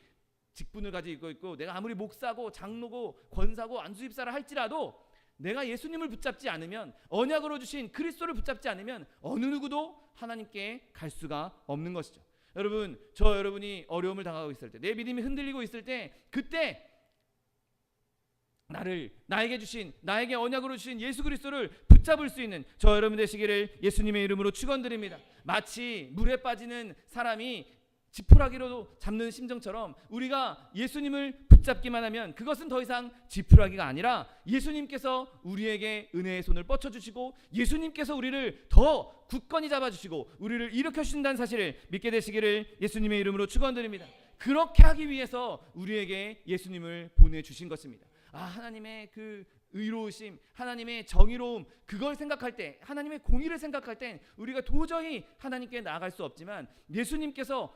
직분을 가지고 있고, 내가 아무리 목사고 장로고 권사고 안수집사라 할지라도 내가 예수님을 붙잡지 않으면, 언약으로 주신 그리스도를 붙잡지 않으면 어느 누구도 하나님께 갈 수가 없는 것이죠. 여러분, 여러분이 어려움을 당하고 있을 때, 내 믿음이 흔들리고 있을 때, 그때 나에게 언약으로 주신 예수 그리스도를 붙잡을 수 있는 여러분 되시기를 예수님의 이름으로 축원드립니다. 마치 물에 빠지는 사람이 지푸라기로 잡는 심정처럼 우리가 예수님을 붙잡기만 하면 그것은 더 이상 지푸라기가 아니라 예수님께서 우리에게 은혜의 손을 뻗쳐주시고, 예수님께서 우리를 더 굳건히 잡아주시고 우리를 일으켜 주신다는 사실을 믿게 되시기를 예수님의 이름으로 축원드립니다. 그렇게 하기 위해서 우리에게 예수님을 보내주신 것입니다. 하나님의 그 의로우심, 하나님의 정의로움, 그걸 생각할 때, 하나님의 공의를 생각할 땐 우리가 도저히 하나님께 나아갈 수 없지만, 예수님께서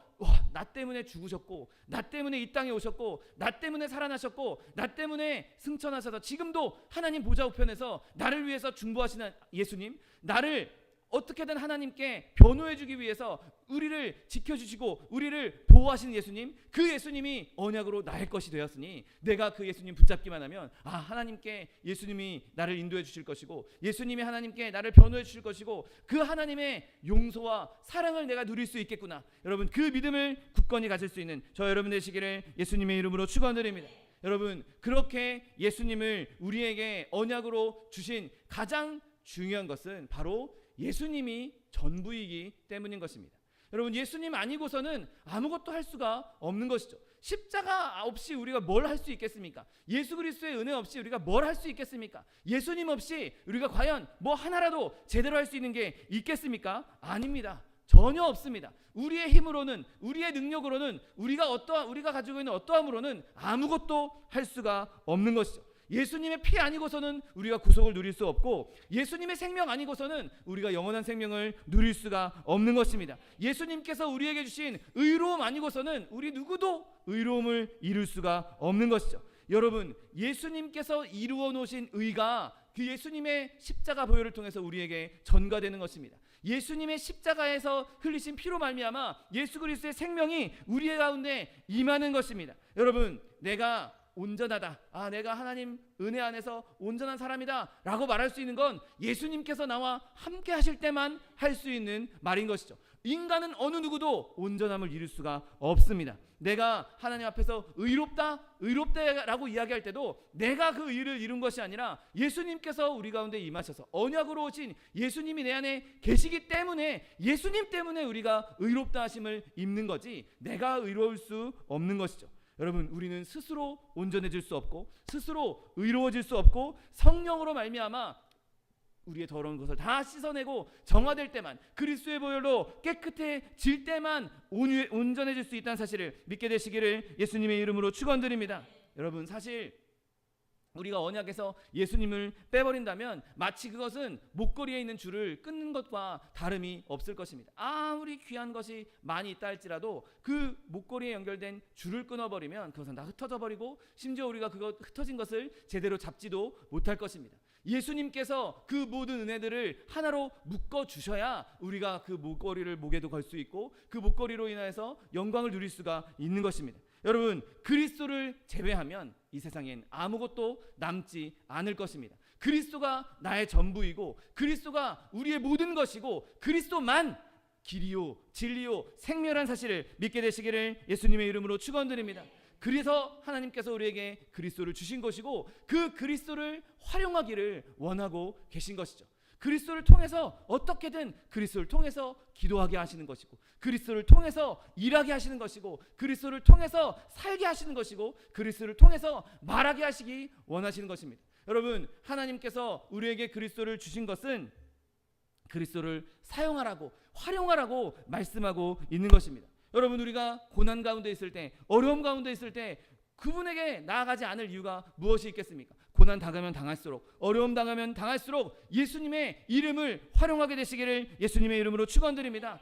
나 때문에 죽으셨고, 나 때문에 이 땅에 오셨고, 나 때문에 살아나셨고, 나 때문에 승천하셔서 지금도 하나님 보좌 우편에서 나를 위해서 중보하시는 예수님, 나를 어떻게든 하나님께 변호해 주기 위해서 우리를 지켜주시고 우리를 보호하시는 예수님, 그 예수님이 언약으로 나의 것이 되었으니 내가 그 예수님 붙잡기만 하면 하나님께 예수님이 나를 인도해 주실 것이고, 예수님이 하나님께 나를 변호해 주실 것이고, 그 하나님의 용서와 사랑을 내가 누릴 수 있겠구나. 여러분, 그 믿음을 굳건히 가질 수 있는 여러분 되시기를 예수님의 이름으로 축원드립니다. 여러분, 그렇게 예수님을 우리에게 언약으로 주신 가장 중요한 것은 바로 예수님이 전부이기 때문인 것입니다. 여러분, 예수님 아니고서는 아무것도 할 수가 없는 것이죠. 십자가 없이 우리가 뭘 할 수 있겠습니까? 예수 그리스도의 은혜 없이 우리가 뭘 할 수 있겠습니까? 예수님 없이 우리가 과연 뭐 하나라도 제대로 할 수 있는 게 있겠습니까? 아닙니다. 전혀 없습니다. 우리의 힘으로는, 우리의 능력으로는, 우리가 가지고 있는 어떠함으로는 아무것도 할 수가 없는 것이죠. 예수님의 피 아니고서는 우리가 구속을 누릴 수 없고, 예수님의 생명 아니고서는 우리가 영원한 생명을 누릴 수가 없는 것입니다. 예수님께서 우리에게 주신 의로움 아니고서는 우리 누구도 의로움을 이룰 수가 없는 것이죠. 여러분, 예수님께서 이루어 놓으신 의가 그 예수님의 십자가 보혈을 통해서 우리에게 전가되는 것입니다. 예수님의 십자가에서 흘리신 피로 말미암아 예수 그리스도의 생명이 우리 가운데 임하는 것입니다. 여러분, 내가 온전하다, 내가 하나님 은혜 안에서 온전한 사람이다 라고 말할 수 있는 건 예수님께서 나와 함께 하실 때만 할 수 있는 말인 것이죠. 인간은 어느 누구도 온전함을 이룰 수가 없습니다. 내가 하나님 앞에서 의롭다라고 이야기할 때도 내가 그 의를 이룬 것이 아니라 예수님께서 우리 가운데 임하셔서 언약으로 오신 예수님이 내 안에 계시기 때문에, 예수님 때문에 우리가 의롭다 하심을 입는 거지 내가 의로울 수 없는 것이죠. 여러분, 우리는 스스로 온전해질 수 없고, 스스로 의로워질 수 없고, 성령으로 말미암아 우리의 더러운 것을 다 씻어내고 정화될 때만, 그리스도의 보혈로 깨끗해질 때만 온전해질 수 있다는 사실을 믿게 되시기를 예수님의 이름으로 축원드립니다. 여러분, 사실 우리가 언약에서 예수님을 빼버린다면 마치 그것은 목걸이에 있는 줄을 끊는 것과 다름이 없을 것입니다. 아무리 귀한 것이 많이 있다 할지라도 그 목걸이에 연결된 줄을 끊어버리면 그것은 다 흩어져 버리고, 심지어 우리가 그것 흩어진 것을 제대로 잡지도 못할 것입니다. 예수님께서 그 모든 은혜들을 하나로 묶어 주셔야 우리가 그 목걸이를 목에도 걸 수 있고, 그 목걸이로 인해서 영광을 누릴 수가 있는 것입니다. 여러분, 그리스도를 제외하면 이 세상엔 아무것도 남지 않을 것입니다. 그리스도가 나의 전부이고, 그리스도가 우리의 모든 것이고, 그리스도만 길이요 진리요 생명이라는 사실을 믿게 되시기를 예수님의 이름으로 축원드립니다. 그래서 하나님께서 우리에게 그리스도를 주신 것이고, 그 그리스도를 활용하기를 원하고 계신 것이죠. 그리스도를 통해서 어떻게든 그리스도를 통해서 기도하게 하시는 것이고, 그리스도를 통해서 일하게 하시는 것이고, 그리스도를 통해서 살게 하시는 것이고, 그리스도를 통해서 말하게 하시기 원하시는 것입니다. 여러분, 하나님께서 우리에게 그리스도를 주신 것은 그리스도를 사용하라고, 활용하라고 말씀하고 있는 것입니다. 여러분, 우리가 고난 가운데 있을 때, 어려움 가운데 있을 때 그분에게 나아가지 않을 이유가 무엇이 있겠습니까? 고난 당하면 당할수록, 어려움 당하면 당할수록 예수님의 이름을 활용하게 되시기를 예수님의 이름으로 축원드립니다.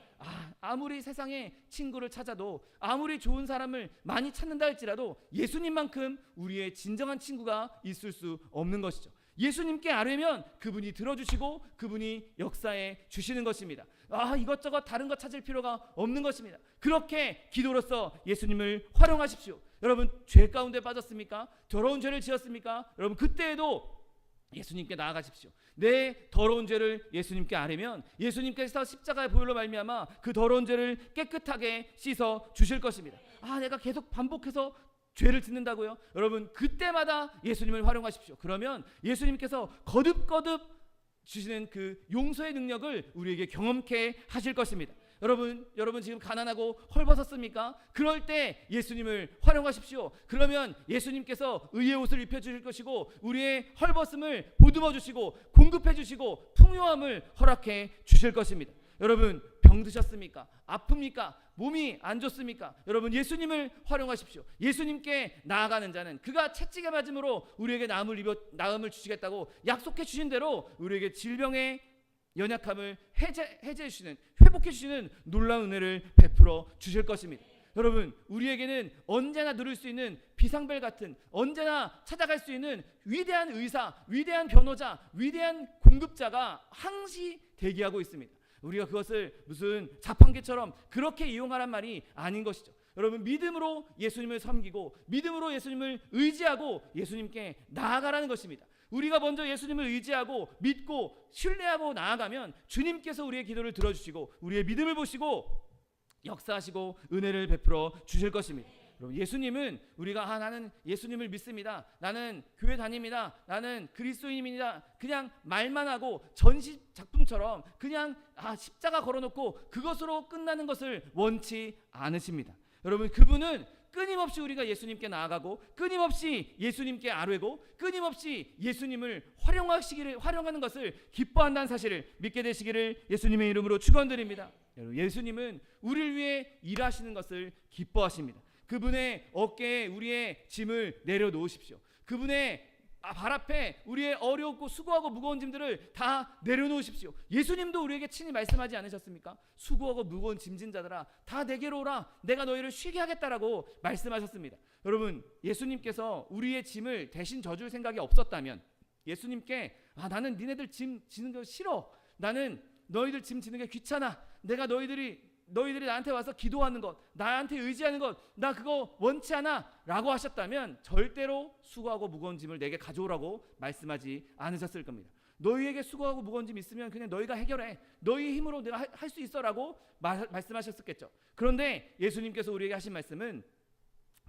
아무리 세상에 친구를 찾아도, 아무리 좋은 사람을 많이 찾는다 할지라도 예수님만큼 우리의 진정한 친구가 있을 수 없는 것이죠. 예수님께 아뢰면 그분이 들어주시고 그분이 역사해 주시는 것입니다. 이것저것 다른 것 찾을 필요가 없는 것입니다. 그렇게 기도로서 예수님을 활용하십시오. 여러분, 죄 가운데 빠졌습니까? 더러운 죄를 지었습니까? 여러분, 그때에도 예수님께 나아가십시오. 내 더러운 죄를 예수님께 아뢰면 예수님께서 십자가의 보혈로 말미암아 그 더러운 죄를 깨끗하게 씻어 주실 것입니다. 내가 계속 반복해서 죄를 짓는다고요? 여러분, 그때마다 예수님을 활용하십시오. 그러면 예수님께서 거듭거듭 주시는 그 용서의 능력을 우리에게 경험케 하실 것입니다. 여러분 지금 가난하고 헐벗었습니까? 그럴 때 예수님을 활용하십시오. 그러면 예수님께서 의의 옷을 입혀주실 것이고, 우리의 헐벗음을 보듬어 주시고 공급해 주시고 풍요함을 허락해 주실 것입니다. 여러분, 병드셨습니까? 아픕니까? 몸이 안 좋습니까? 여러분, 예수님을 활용하십시오. 예수님께 나아가는 자는 그가 채찍에 맞음으로 우리에게 나음을 주시겠다고 약속해 주신 대로 우리에게 질병의 연약함을 해제해 주시는, 회복해 주시는 놀라운 은혜를 베풀어 주실 것입니다. 여러분, 우리에게는 언제나 누릴 수 있는 비상벨 같은, 언제나 찾아갈 수 있는 위대한 의사, 위대한 변호자, 위대한 공급자가 항시 대기하고 있습니다. 우리가 그것을 무슨 자판기처럼 그렇게 이용하란 말이 아닌 것이죠. 여러분, 믿음으로 예수님을 섬기고 믿음으로 예수님을 의지하고 예수님께 나아가라는 것입니다. 우리가 먼저 예수님을 의지하고 믿고 신뢰하고 나아가면 주님께서 우리의 기도를 들어주시고 우리의 믿음을 보시고 역사하시고 은혜를 베풀어 주실 것입니다. 여러분, 예수님은 우리가 나는 예수님을 믿습니다, 나는 교회 다닙니다, 나는 그리스도인입니다, 그냥 말만 하고 전시 작품처럼 그냥 십자가 걸어놓고 그것으로 끝나는 것을 원치 않으십니다. 여러분, 그분은 끊임없이 우리가 예수님께 나아가고 끊임없이 예수님께 아뢰고 끊임없이 예수님을 활용하는 것을 기뻐한다는 사실을 믿게 되시기를 예수님의 이름으로 축원드립니다. 여러분, 예수님은 우리를 위해 일하시는 것을 기뻐하십니다. 그분의 어깨에 우리의 짐을 내려놓으십시오. 그분의 발 앞에 우리의 어렵고 수고하고 무거운 짐들을 다 내려놓으십시오. 예수님도 우리에게 친히 말씀하지 않으셨습니까? 수고하고 무거운 짐진 자들아 다 내게로 오라, 내가 너희를 쉬게 하겠다라고 말씀하셨습니다. 여러분, 예수님께서 우리의 짐을 대신 져줄 생각이 없었다면, 예수님께 나는 니네들 짐 지는 거 싫어, 나는 너희들 짐 지는 게 귀찮아, 내가 너희들이 나한테 와서 기도하는 것, 나한테 의지하는 것, 나 그거 원치 않아 라고 하셨다면 절대로 수고하고 무거운 짐을 내게 가져오라고 말씀하지 않으셨을 겁니다. 너희에게 수고하고 무거운 짐 있으면 그냥 너희가 해결해, 너희 힘으로 내가 할 수 있어 라고 말씀하셨겠죠. 그런데 예수님께서 우리에게 하신 말씀은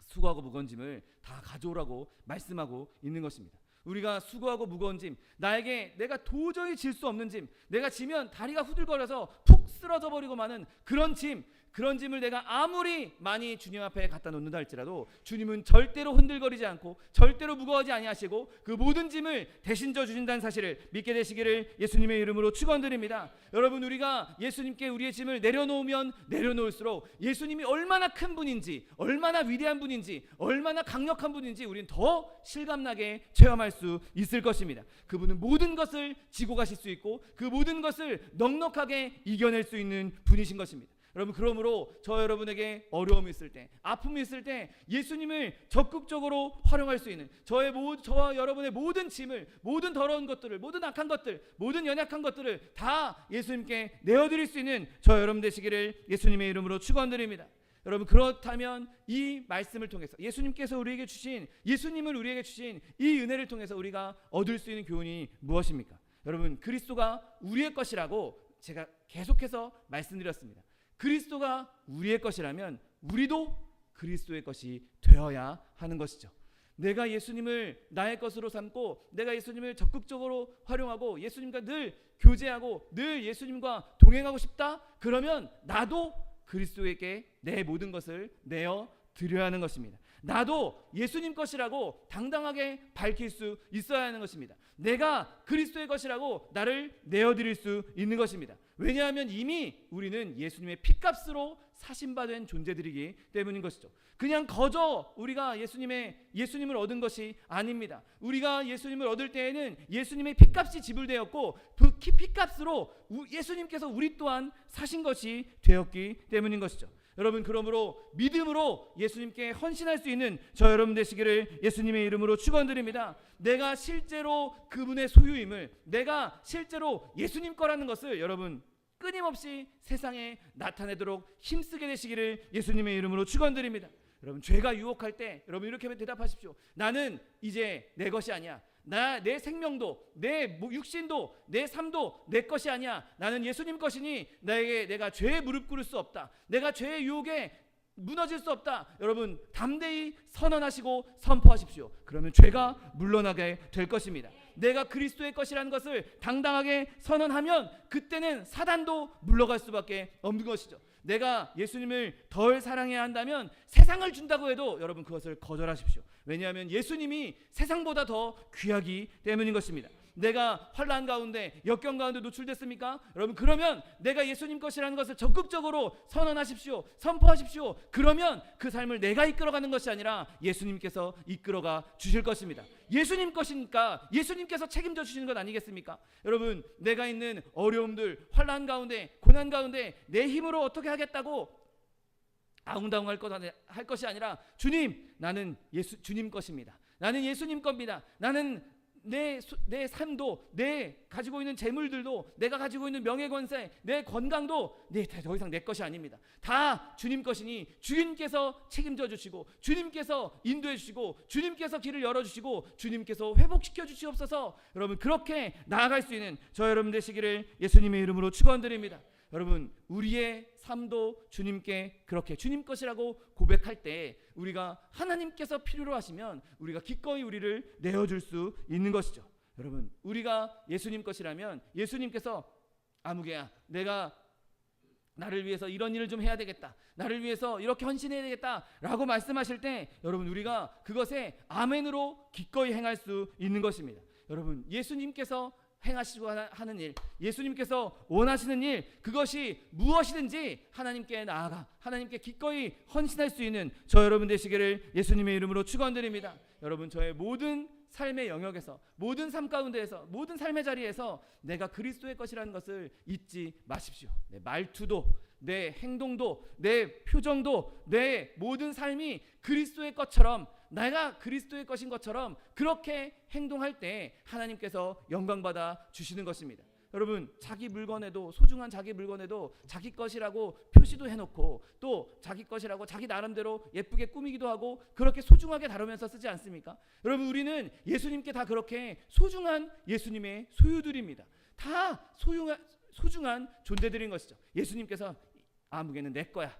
수고하고 무거운 짐을 다 가져오라고 말씀하고 있는 것입니다. 우리가 수고하고 무거운 짐, 내가 도저히 질 수 없는 짐, 내가 지면 다리가 후들거려서 푹 쓰러져 버리고 마는 그런 짐을 내가 아무리 많이 주님 앞에 갖다 놓는다 할지라도 주님은 절대로 흔들거리지 않고 절대로 무거워하지 아니하시고 그 모든 짐을 대신 져 주신다는 사실을 믿게 되시기를 예수님의 이름으로 축원드립니다. 여러분, 우리가 예수님께 우리의 짐을 내려놓으면 내려놓을수록 예수님이 얼마나 큰 분인지, 얼마나 위대한 분인지, 얼마나 강력한 분인지 우리는 더 실감나게 체험할 수 있을 것입니다. 그분은 모든 것을 지고 가실 수 있고 그 모든 것을 넉넉하게 이겨낼 수 있는 분이신 것입니다. 여러분, 그러므로 저 여러분에게 어려움이 있을 때, 아픔이 있을 때 예수님을 적극적으로 활용할 수 있는 저와 여러분의 모든 짐을, 모든 더러운 것들을, 모든 악한 것들, 모든 연약한 것들을 다 예수님께 내어드릴 수 있는 저 여러분 되시기를 예수님의 이름으로 축원드립니다. 여러분, 그렇다면 이 말씀을 통해서 예수님을 우리에게 주신 이 은혜를 통해서 우리가 얻을 수 있는 교훈이 무엇입니까? 여러분, 그리스도가 우리의 것이라고 제가 계속해서 말씀드렸습니다. 그리스도가 우리의 것이라면 우리도 그리스도의 것이 되어야 하는 것이죠. 내가 예수님을 나의 것으로 삼고 내가 예수님을 적극적으로 활용하고 예수님과 늘 교제하고 늘 예수님과 동행하고 싶다? 그러면 나도 그리스도에게 내 모든 것을 내어 드려야 하는 것입니다. 나도 예수님 것이라고 당당하게 밝힐 수 있어야 하는 것입니다. 내가 그리스도의 것이라고 나를 내어드릴 수 있는 것입니다. 왜냐하면 이미 우리는 예수님의 피값으로 사신받은 존재들이기 때문인 것이죠. 그냥 거저 우리가 예수님을 얻은 것이 아닙니다. 우리가 예수님을 얻을 때에는 예수님의 피값이 지불되었고 그 피값으로 예수님께서 우리 또한 사신 것이 되었기 때문인 것이죠. 여러분, 그러므로 믿음으로 예수님께 헌신할 수 있는 저 여러분 되시기를 예수님의 이름으로 축원드립니다. 내가 실제로 그분의 소유임을, 내가 실제로 예수님 거라는 것을 여러분 끊임없이 세상에 나타내도록 힘쓰게 되시기를 예수님의 이름으로 축원드립니다. 여러분, 죄가 유혹할 때 여러분 이렇게 대답하십시오. 나는 이제 내 것이 아니야. 내 생명도, 내 육신도, 내 삶도 내 것이 아니야. 나는 예수님 것이니 내가 죄에 무릎 꿇을 수 없다. 내가 죄의 유혹에 무너질 수 없다. 여러분, 담대히 선언하시고 선포하십시오. 그러면 죄가 물러나게 될 것입니다. 내가 그리스도의 것이라는 것을 당당하게 선언하면 그때는 사단도 물러갈 수밖에 없는 것이죠. 내가 예수님을 덜 사랑해야 한다면 세상을 준다고 해도 여러분 그것을 거절하십시오. 왜냐하면 예수님이 세상보다 더 귀하기 때문인 것입니다. 내가 환난 가운데 역경 가운데 노출됐습니까? 여러분, 그러면 내가 예수님 것이라는 것을 적극적으로 선언하십시오. 선포하십시오. 그러면 그 삶을 내가 이끌어가는 것이 아니라 예수님께서 이끌어가 주실 것입니다. 예수님 것이니까 예수님께서 책임져 주시는 것 아니겠습니까? 여러분, 내가 있는 어려움들, 환난 가운데, 고난 가운데 내 힘으로 어떻게 하겠다고 아웅다웅 할 것이 아니라 주님, 나는 주님 것입니다. 나는 예수님 겁니다. 나는 내 삶도, 내 가지고 있는 재물들도, 내가 가지고 있는 명예권세, 내 건강도 더 이상 내 것이 아닙니다. 다 주님 것이니 주님께서 책임져 주시고 주님께서 인도해 주시고 주님께서 길을 열어주시고 주님께서 회복시켜 주시옵소서. 여러분, 그렇게 나아갈 수 있는 저 여러분 되시기를 예수님의 이름으로 축원드립니다. 여러분, 우리의 삶도 주님께 그렇게 주님 것이라고 고백할 때 우리가 하나님께서 필요로 하시면 우리가 기꺼이 우리를 내어줄 수 있는 것이죠. 여러분, 우리가 예수님 것이라면 예수님께서 아무개야, 내가 나를 위해서 이런 일을 좀 해야 되겠다, 나를 위해서 이렇게 헌신해야 되겠다 라고 말씀하실 때 여러분, 우리가 그것에 아멘으로 기꺼이 행할 수 있는 것입니다. 여러분, 예수님께서 행하시고 하는 일, 예수님께서 원하시는 일, 그것이 무엇이든지 하나님께 나아가 하나님께 기꺼이 헌신할 수 있는 저 여러분 되시기를 예수님의 이름으로 축원드립니다. 여러분, 저의 모든 삶의 영역에서, 모든 삶 가운데에서, 모든 삶의 자리에서 내가 그리스도의 것이라는 것을 잊지 마십시오. 내 말투도, 내 행동도, 내 표정도, 내 모든 삶이 그리스도의 것처럼, 내가 그리스도의 것인 것처럼 그렇게 행동할 때 하나님께서 영광받아 주시는 것입니다. 여러분, 자기 물건에도, 소중한 자기 물건에도 자기 것이라고 표시도 해놓고 또 자기 것이라고 자기 나름대로 예쁘게 꾸미기도 하고 그렇게 소중하게 다루면서 쓰지 않습니까? 여러분, 우리는 예수님께 다 그렇게 소중한 예수님의 소유들입니다. 다 소중한 존재들인 것이죠. 예수님께서 아무개는 내 거야,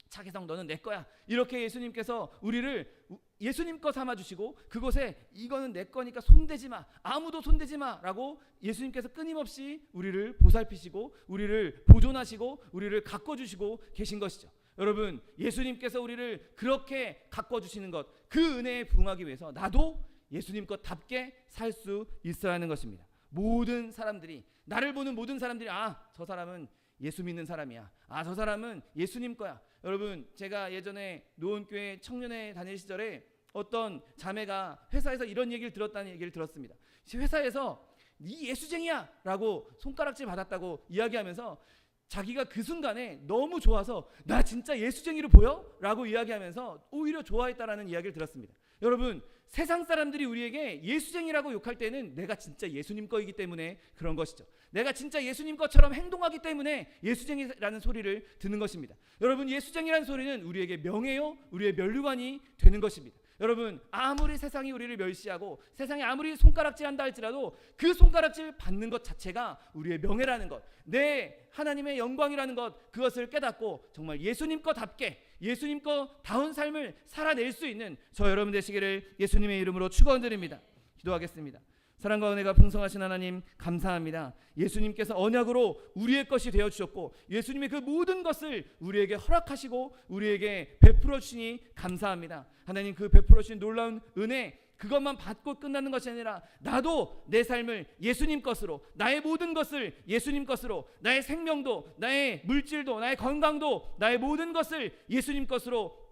차기성 너는 내 거야, 이렇게 예수님께서 우리를 예수님 거 삼아주시고 그곳에 이거는 내 거니까 손대지 마, 아무도 손대지 마 라고 예수님께서 끊임없이 우리를 보살피시고 우리를 보존하시고 우리를 가꿔주시고 계신 것이죠. 여러분, 예수님께서 우리를 그렇게 가꿔주시는 것, 그 은혜에 부응하기 위해서 나도 예수님 것답게 살 수 있어야 하는 것입니다. 모든 사람들이, 나를 보는 모든 사람들이 저 사람은 예수 믿는 사람이야, 저 사람은 예수님 거야. 여러분, 제가 예전에 노원교회 청년회 다닐 시절에 어떤 자매가 회사에서 이런 얘기를 들었다는 얘기를 들었습니다. 회사에서 이 예수쟁이야 라고 손가락질 받았다고 이야기하면서 자기가 그 순간에 너무 좋아서 나 진짜 예수쟁이로 보여? 라고 이야기하면서 오히려 좋아했다라는 이야기를 들었습니다. 여러분, 세상 사람들이 우리에게 예수쟁이라고 욕할 때는 내가 진짜 예수님 거이기 때문에 그런 것이죠. 내가 진짜 예수님 것처럼 행동하기 때문에 예수쟁이라는 소리를 듣는 것입니다. 여러분, 예수쟁이라는 소리는 우리에게 명예요, 우리의 면류관이 되는 것입니다. 여러분, 아무리 세상이 우리를 멸시하고 세상이 아무리 손가락질한다 할지라도 그 손가락질 받는 것 자체가 우리의 명예라는 것, 내 하나님의 영광이라는 것, 그것을 깨닫고 정말 예수님 거답게 예수님 거다운 삶을 살아낼 수 있는 저 여러분 되시기를 예수님의 이름으로 축원드립니다. 기도하겠습니다. 사랑과 은혜가 풍성하신 하나님 감사합니다. 예수님께서 언약으로 우리의 것이 되어주셨고 예수님의 그 모든 것을 우리에게 허락하시고 우리에게 베풀어 주시니 감사합니다. 하나님, 그 베풀어 주신 놀라운 은혜, 그것만 받고 끝나는 것이 아니라 나도 내 삶을 예수님 것으로, 나의 모든 것을 예수님 것으로, 나의 생명도, 나의 물질도, 나의 건강도, 나의 모든 것을 예수님 것으로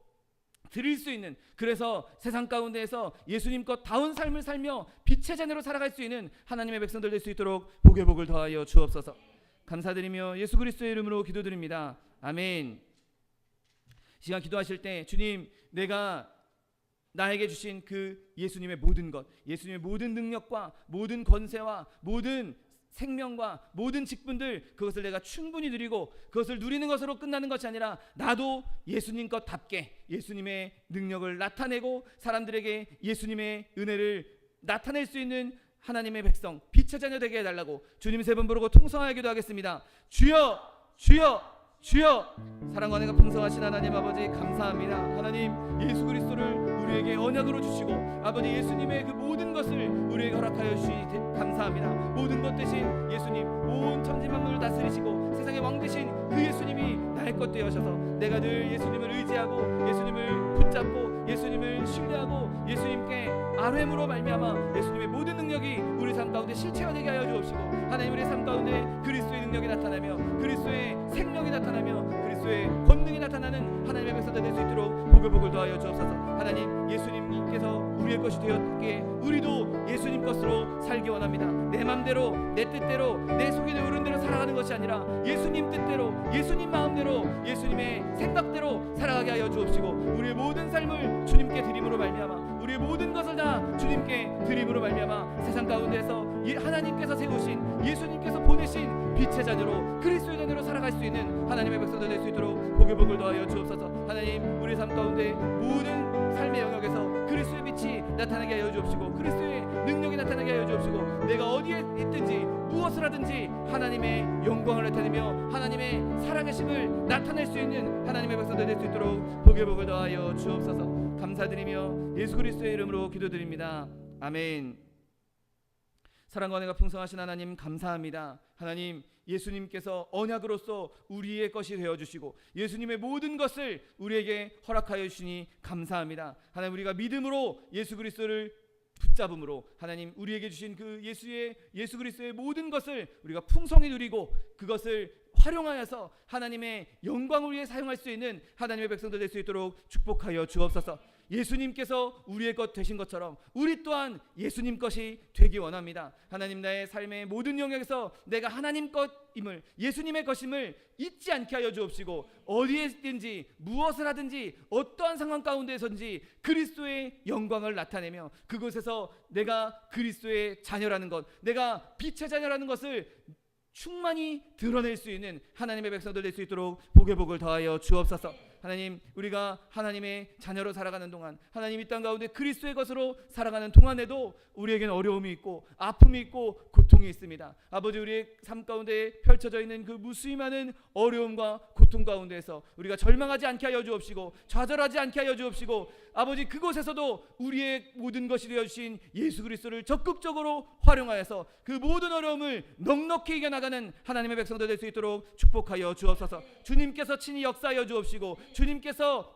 드릴 수 있는, 그래서 세상 가운데에서 예수님 것다운 삶을 살며 빛의 자녀로 살아갈 수 있는 하나님의 백성들 될 수 있도록 복의 복을 더하여 주옵소서. 감사드리며 예수 그리스도의 이름으로 기도드립니다. 아멘. 시간 기도하실 때 주님, 내가 나에게 주신 그 예수님의 모든 것, 예수님의 모든 능력과 모든 권세와 모든 생명과 모든 직분들, 그것을 내가 충분히 누리고 그것을 누리는 것으로 끝나는 것이 아니라 나도 예수님 것답게 예수님의 능력을 나타내고 사람들에게 예수님의 은혜를 나타낼 수 있는 하나님의 백성, 빛의 자녀 되게 해달라고 주님 세 번 부르고 통성하여 기도하겠습니다. 주여, 주여, 주여. 사랑과 은혜가 풍성하신 하나님 아버지 감사합니다. 하나님, 예수 그리스도를 우리에게 언약으로 주시고 아버지 예수님의 그 모든 것을 우리에게 허락하여 주시니 감사합니다. 모든 것 대신 예수님, 온 천지 만물을 다스리시고 세상의 왕 되신 그 예수님이 나의 것 되어셔서 내가 늘 예수님을 의지하고 예수님을 붙잡고 예수님을 신뢰하고 예수님께 아뢰므로 말미암아 예수님의 모든 능력이 우리 삶 가운데 실체가 되게 하여 주옵시고 하나님, 우리의 삶 가운데 그리스도의 능력이 나타나며 그리스도의 생명이 나타나며 그리스도의 권능이 나타나는 하나님의 백성들 될 수 있도록 복의 복을 더하여 주옵소서. 하나님, 예수님께서 우리의 것이 되었기에 우리도 예수님 것으로 살기 원합니다. 내 맘대로, 내 뜻대로, 내 속에 누른 대로 살아가는 것이 아니라 예수님 뜻대로, 예수님 마음대로, 예수님의 생각대로 살아가게 하여 주옵시고 우리의 모든 삶을 주님께 드림으로 말미암아 우리의 모든 것을 다 주님께 드림으로 말미암아 세상 가운데서 하나님께서 세우신 예수님께서 보내신 빛의 자녀로 그리스도의 자녀로 살아갈 수 있는 하나님의 백성들 될 수 있도록 복의 복을 더하여 주옵소서. 하나님, 우리 삶 가운데 모든 삶의 영역에서 그리스도의 빛이 나타나게 하여 주옵시고 그리스도의 능력이 나타나게 하여 주옵시고 내가 어디에 있든지 무엇을 하든지 하나님의 영광을 나타내며 하나님의 살아계심을 나타낼 수 있는 하나님의 백성들 될 수 있도록 복의 복을 더하여 주옵소서. 감사드리며 예수 그리스도의 이름으로 기도드립니다. 아멘. 사랑과 은혜가 풍성하신 하나님 감사합니다. 하나님, 예수님께서 언약으로서 우리의 것이 되어주시고 예수님의 모든 것을 우리에게 허락하여 주시니 감사합니다. 하나님, 우리가 믿음으로 예수 그리스도를 붙잡음으로 하나님 우리에게 주신 그 예수 그리스도의 모든 것을 우리가 풍성히 누리고 그것을 활용하여서 하나님의 영광을 위해 사용할 수 있는 하나님의 백성들 될 수 있도록 축복하여 주옵소서. 예수님께서 우리의 것 되신 것처럼 우리 또한 예수님 것이 되기 원합니다. 하나님, 나의 삶의 모든 영역에서 내가 하나님 것임을, 예수님의 것임을 잊지 않게 하여 주옵시고 어디에 있든지 무엇을 하든지 어떠한 상황 가운데서든지 그리스도의 영광을 나타내며 그곳에서 내가 그리스도의 자녀라는 것, 내가 빛의 자녀라는 것을 충만히 드러낼 수 있는 하나님의 백성들 될 수 있도록 복의 복을 더하여 주옵소서. 하나님, 우리가 하나님의 자녀로 살아가는 동안 하나님 이 땅 가운데 그리스도의 것으로 살아가는 동안에도 우리에게는 어려움이 있고 아픔이 있고 고통이 있습니다. 아버지, 우리의 삶 가운데 펼쳐져 있는 그 무수히 많은 어려움과 고통 가운데에서 우리가 절망하지 않게 하여 주옵시고 좌절하지 않게 하여 주옵시고 아버지, 그곳에서도 우리의 모든 것이 되어주신 예수 그리스도를 적극적으로 활용하여서 그 모든 어려움을 넉넉히 이겨나가는 하나님의 백성들 될 수 있도록 축복하여 주옵소서. 주님께서 친히 역사하여 주옵시고 주님께서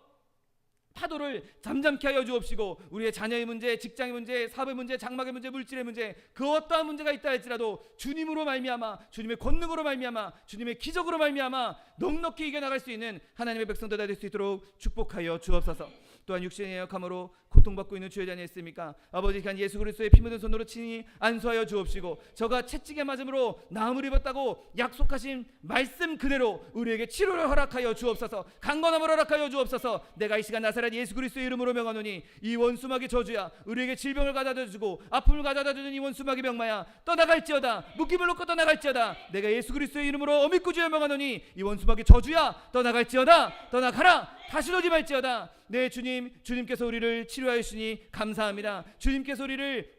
파도를 잠잠케 하여 주옵시고 우리의 자녀의 문제, 직장의 문제, 사업의 문제, 장막의 문제, 물질의 문제, 그 어떠한 문제가 있다 할지라도 주님으로 말미암아, 주님의 권능으로 말미암아, 주님의 기적으로 말미암아 넉넉히 이겨나갈 수 있는 하나님의 백성들 될 수 있도록 축복하여 주옵소서. 또한 육신의 약함으로 고통받고 있는 주의 자녀 있습니까? 아버지, 간 예수 그리스도의 피 묻은 손으로 친히 안수하여 주옵시고 저가 채찍에 맞음으로 나음을 입었다고 약속하신 말씀 그대로 우리에게 치료를 허락하여 주옵소서. 강건함을 허락하여 주옵소서. 내가 이 시간 나사렛 예수 그리스도의 이름으로 명하노니 이 원수마귀 저주야, 우리에게 질병을 가져다 주고 아픔을 가져다 주는 이 원수마귀 병마야 떠나갈지어다. 묶임을 놓고 떠나갈지어다. 내가 예수 그리스도의 이름으로 어미꾸주여 명하노니 이 원수마귀 저주야 떠나갈지어다. 떠나가라. 다시 오지 말지어다. 네, 주님, 주님께서 우리를 치료하여 주시니 감사합니다. 주님께서 우리를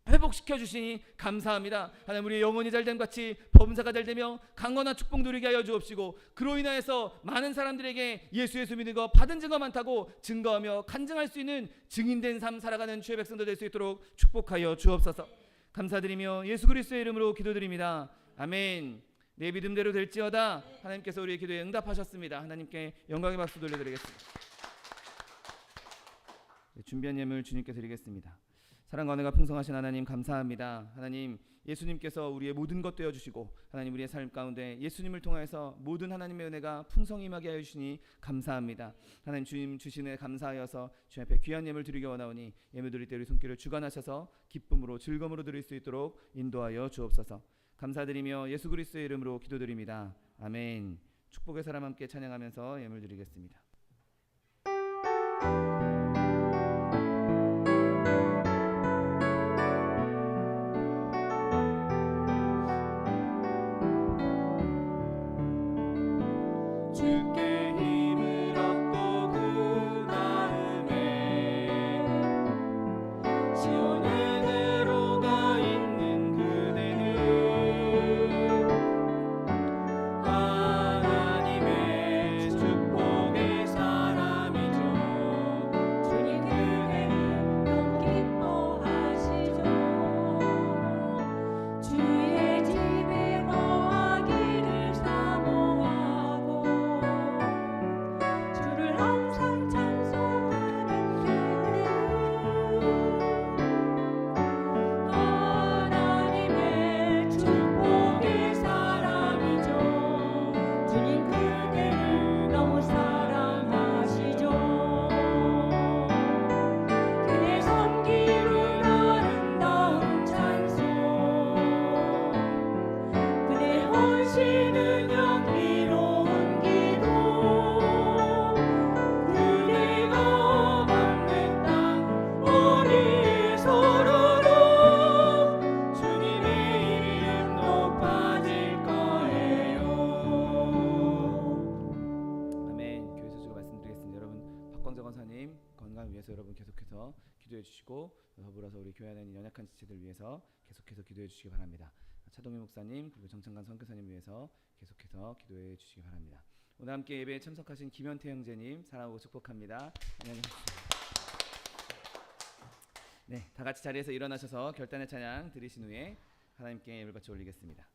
회복시켜 주시니 감사합니다. 하나님, 우리의 영혼이 잘됨 같이 범사가 잘되며 강건한 축복 누리게 하여 주옵시고, 그로 인하여서 많은 사람들에게 예수 믿는 거 받은 증거 많다고 증거하며 간증할 수 있는 증인된 삶 살아가는 주의 백성들 될 수 있도록 축복하여 주옵소서. 감사드리며 예수 그리스도의 이름으로 기도드립니다. 아멘. 내 믿음대로 될지어다. 하나님께서 우리의 기도에 응답하셨습니다. 하나님께 영광의 박수 돌려드리겠습니다. 준비한 예물 주님께 드리겠습니다. 사랑과 은혜가 풍성하신 하나님 감사합니다. 하나님, 예수님께서 우리의 모든 것 되어주시고, 하나님 우리의 삶 가운데 예수님을 통하여서 모든 하나님의 은혜가 풍성히 임하게 하여 주시니 감사합니다. 하나님, 주님 주신 은혜 감사하여서 주님 앞에 귀한 예물 드리기 원하오니 예물 드릴 때 우리 손길을 주관하셔서 기쁨으로 즐거움으로 드릴 수 있도록 인도하여 주옵소서. 감사드리며 예수 그리스도의 이름으로 기도드립니다. 아멘. 축복의 사람 함께 찬양하면서 예물 드리겠습니다. 여러분 계속해서 기도해 주시고, 더불어서 우리 교회 안에 있는 연약한 지체들 위해서 계속해서 기도해 주시기 바랍니다. 차동희 목사님 그리고 정창관 선교사님 위해서 계속해서 기도해 주시기 바랍니다. 오늘 함께 예배에 참석하신 김현태 형제님 사랑하고 축복합니다. 안녕하세요. 네, 다 같이 자리에서 일어나셔서 결단의 찬양 드리신 후에 하나님께 예배를 바쳐 올리겠습니다.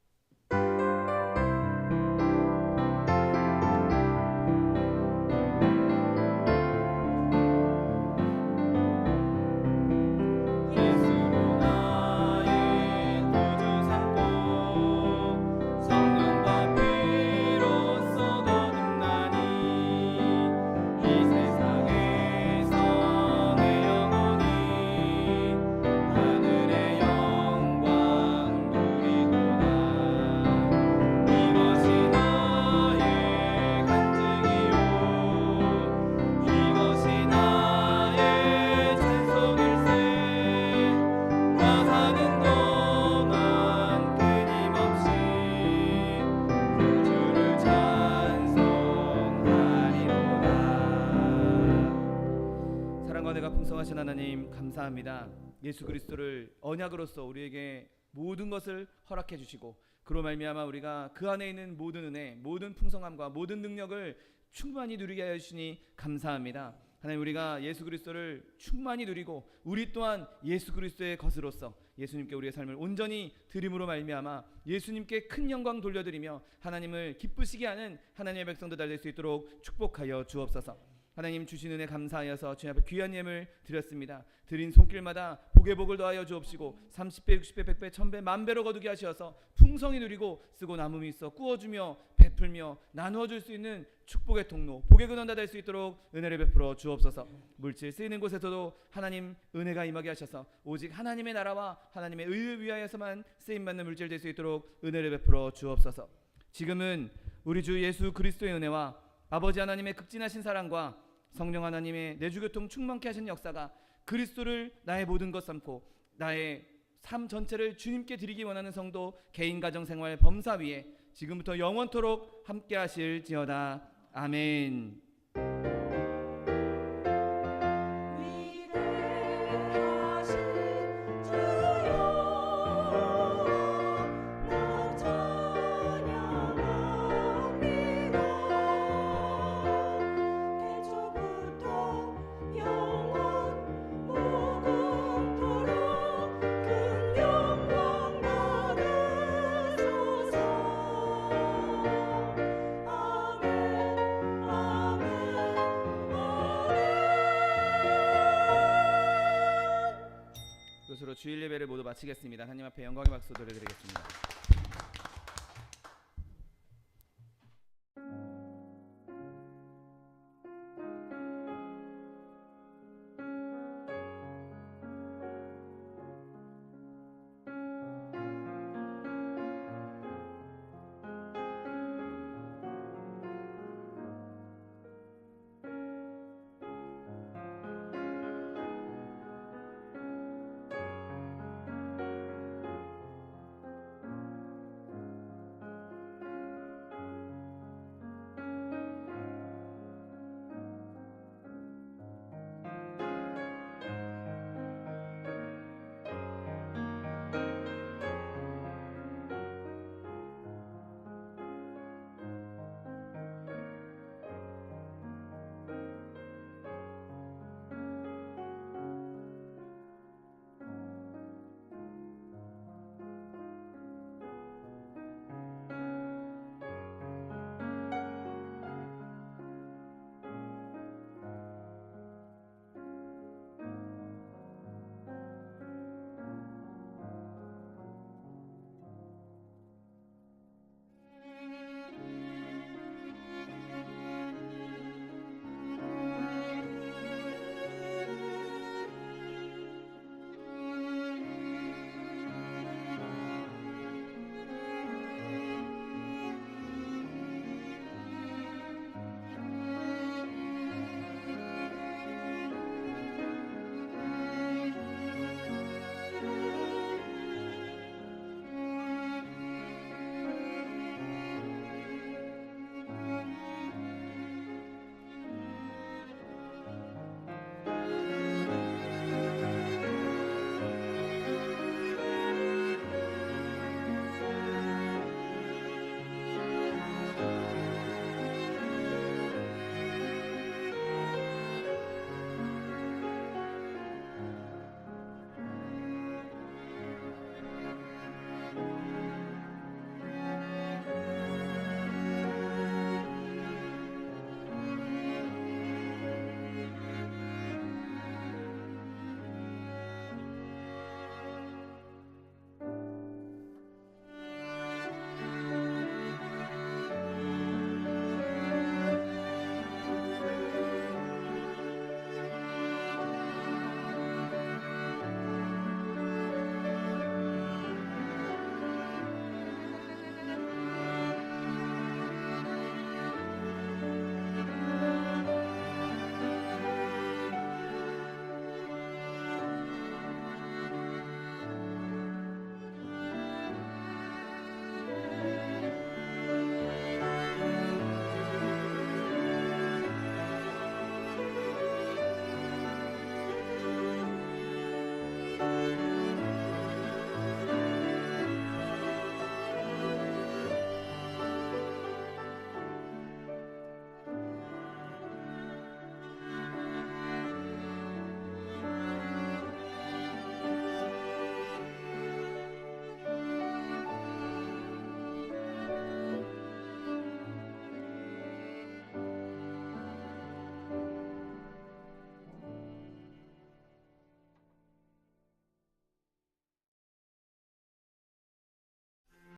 풍성하신 하나님 감사합니다. 예수 그리스도를 언약으로서 우리에게 모든 것을 허락해 주시고, 그로 말미암아 우리가 그 안에 있는 모든 은혜, 모든 풍성함과 모든 능력을 충만히 누리게 하여 주시니 감사합니다. 하나님, 우리가 예수 그리스도를 충만히 누리고 우리 또한 예수 그리스도의 것으로서 예수님께 우리의 삶을 온전히 드림으로 말미암아 예수님께 큰 영광 돌려드리며 하나님을 기쁘시게 하는 하나님의 백성들 될 수 있도록 축복하여 주옵소서. 하나님 주신 은혜 감사하여서 주님 앞에 귀한 예물 드렸습니다. 드린 손길마다 복에 복을 더하여 주옵시고 30배, 60배, 100배, 1000배, 만배로 거두게 하셔서 풍성히 누리고 쓰고 남음이 있어 꾸어주며 베풀며 나누어 줄 수 있는 축복의 통로, 복의 근원 다 될 수 있도록 은혜를 베풀어 주옵소서. 물질 쓰이는 곳에서도 하나님 은혜가 임하게 하셔서 오직 하나님의 나라와 하나님의 의를 위하여서만 쓰임받는 물질 될 수 있도록 은혜를 베풀어 주옵소서. 지금은 우리 주 예수 그리스도의 은혜와 아버지 하나님의 극진하신 사랑과 성령 하나님의 내주교통 충만케 하신 역사가 그리스도를 나의 모든 것 삼고 나의 삶 전체를 주님께 드리기 원하는 성도 개인 가정 생활 범사 위에 지금부터 영원토록 함께 하실지어다. 아멘. 위대하신 주여 이것으로 주일 예배를 모두 마치겠습니다. 하나님 앞에 영광의 박수 드려드리겠습니다.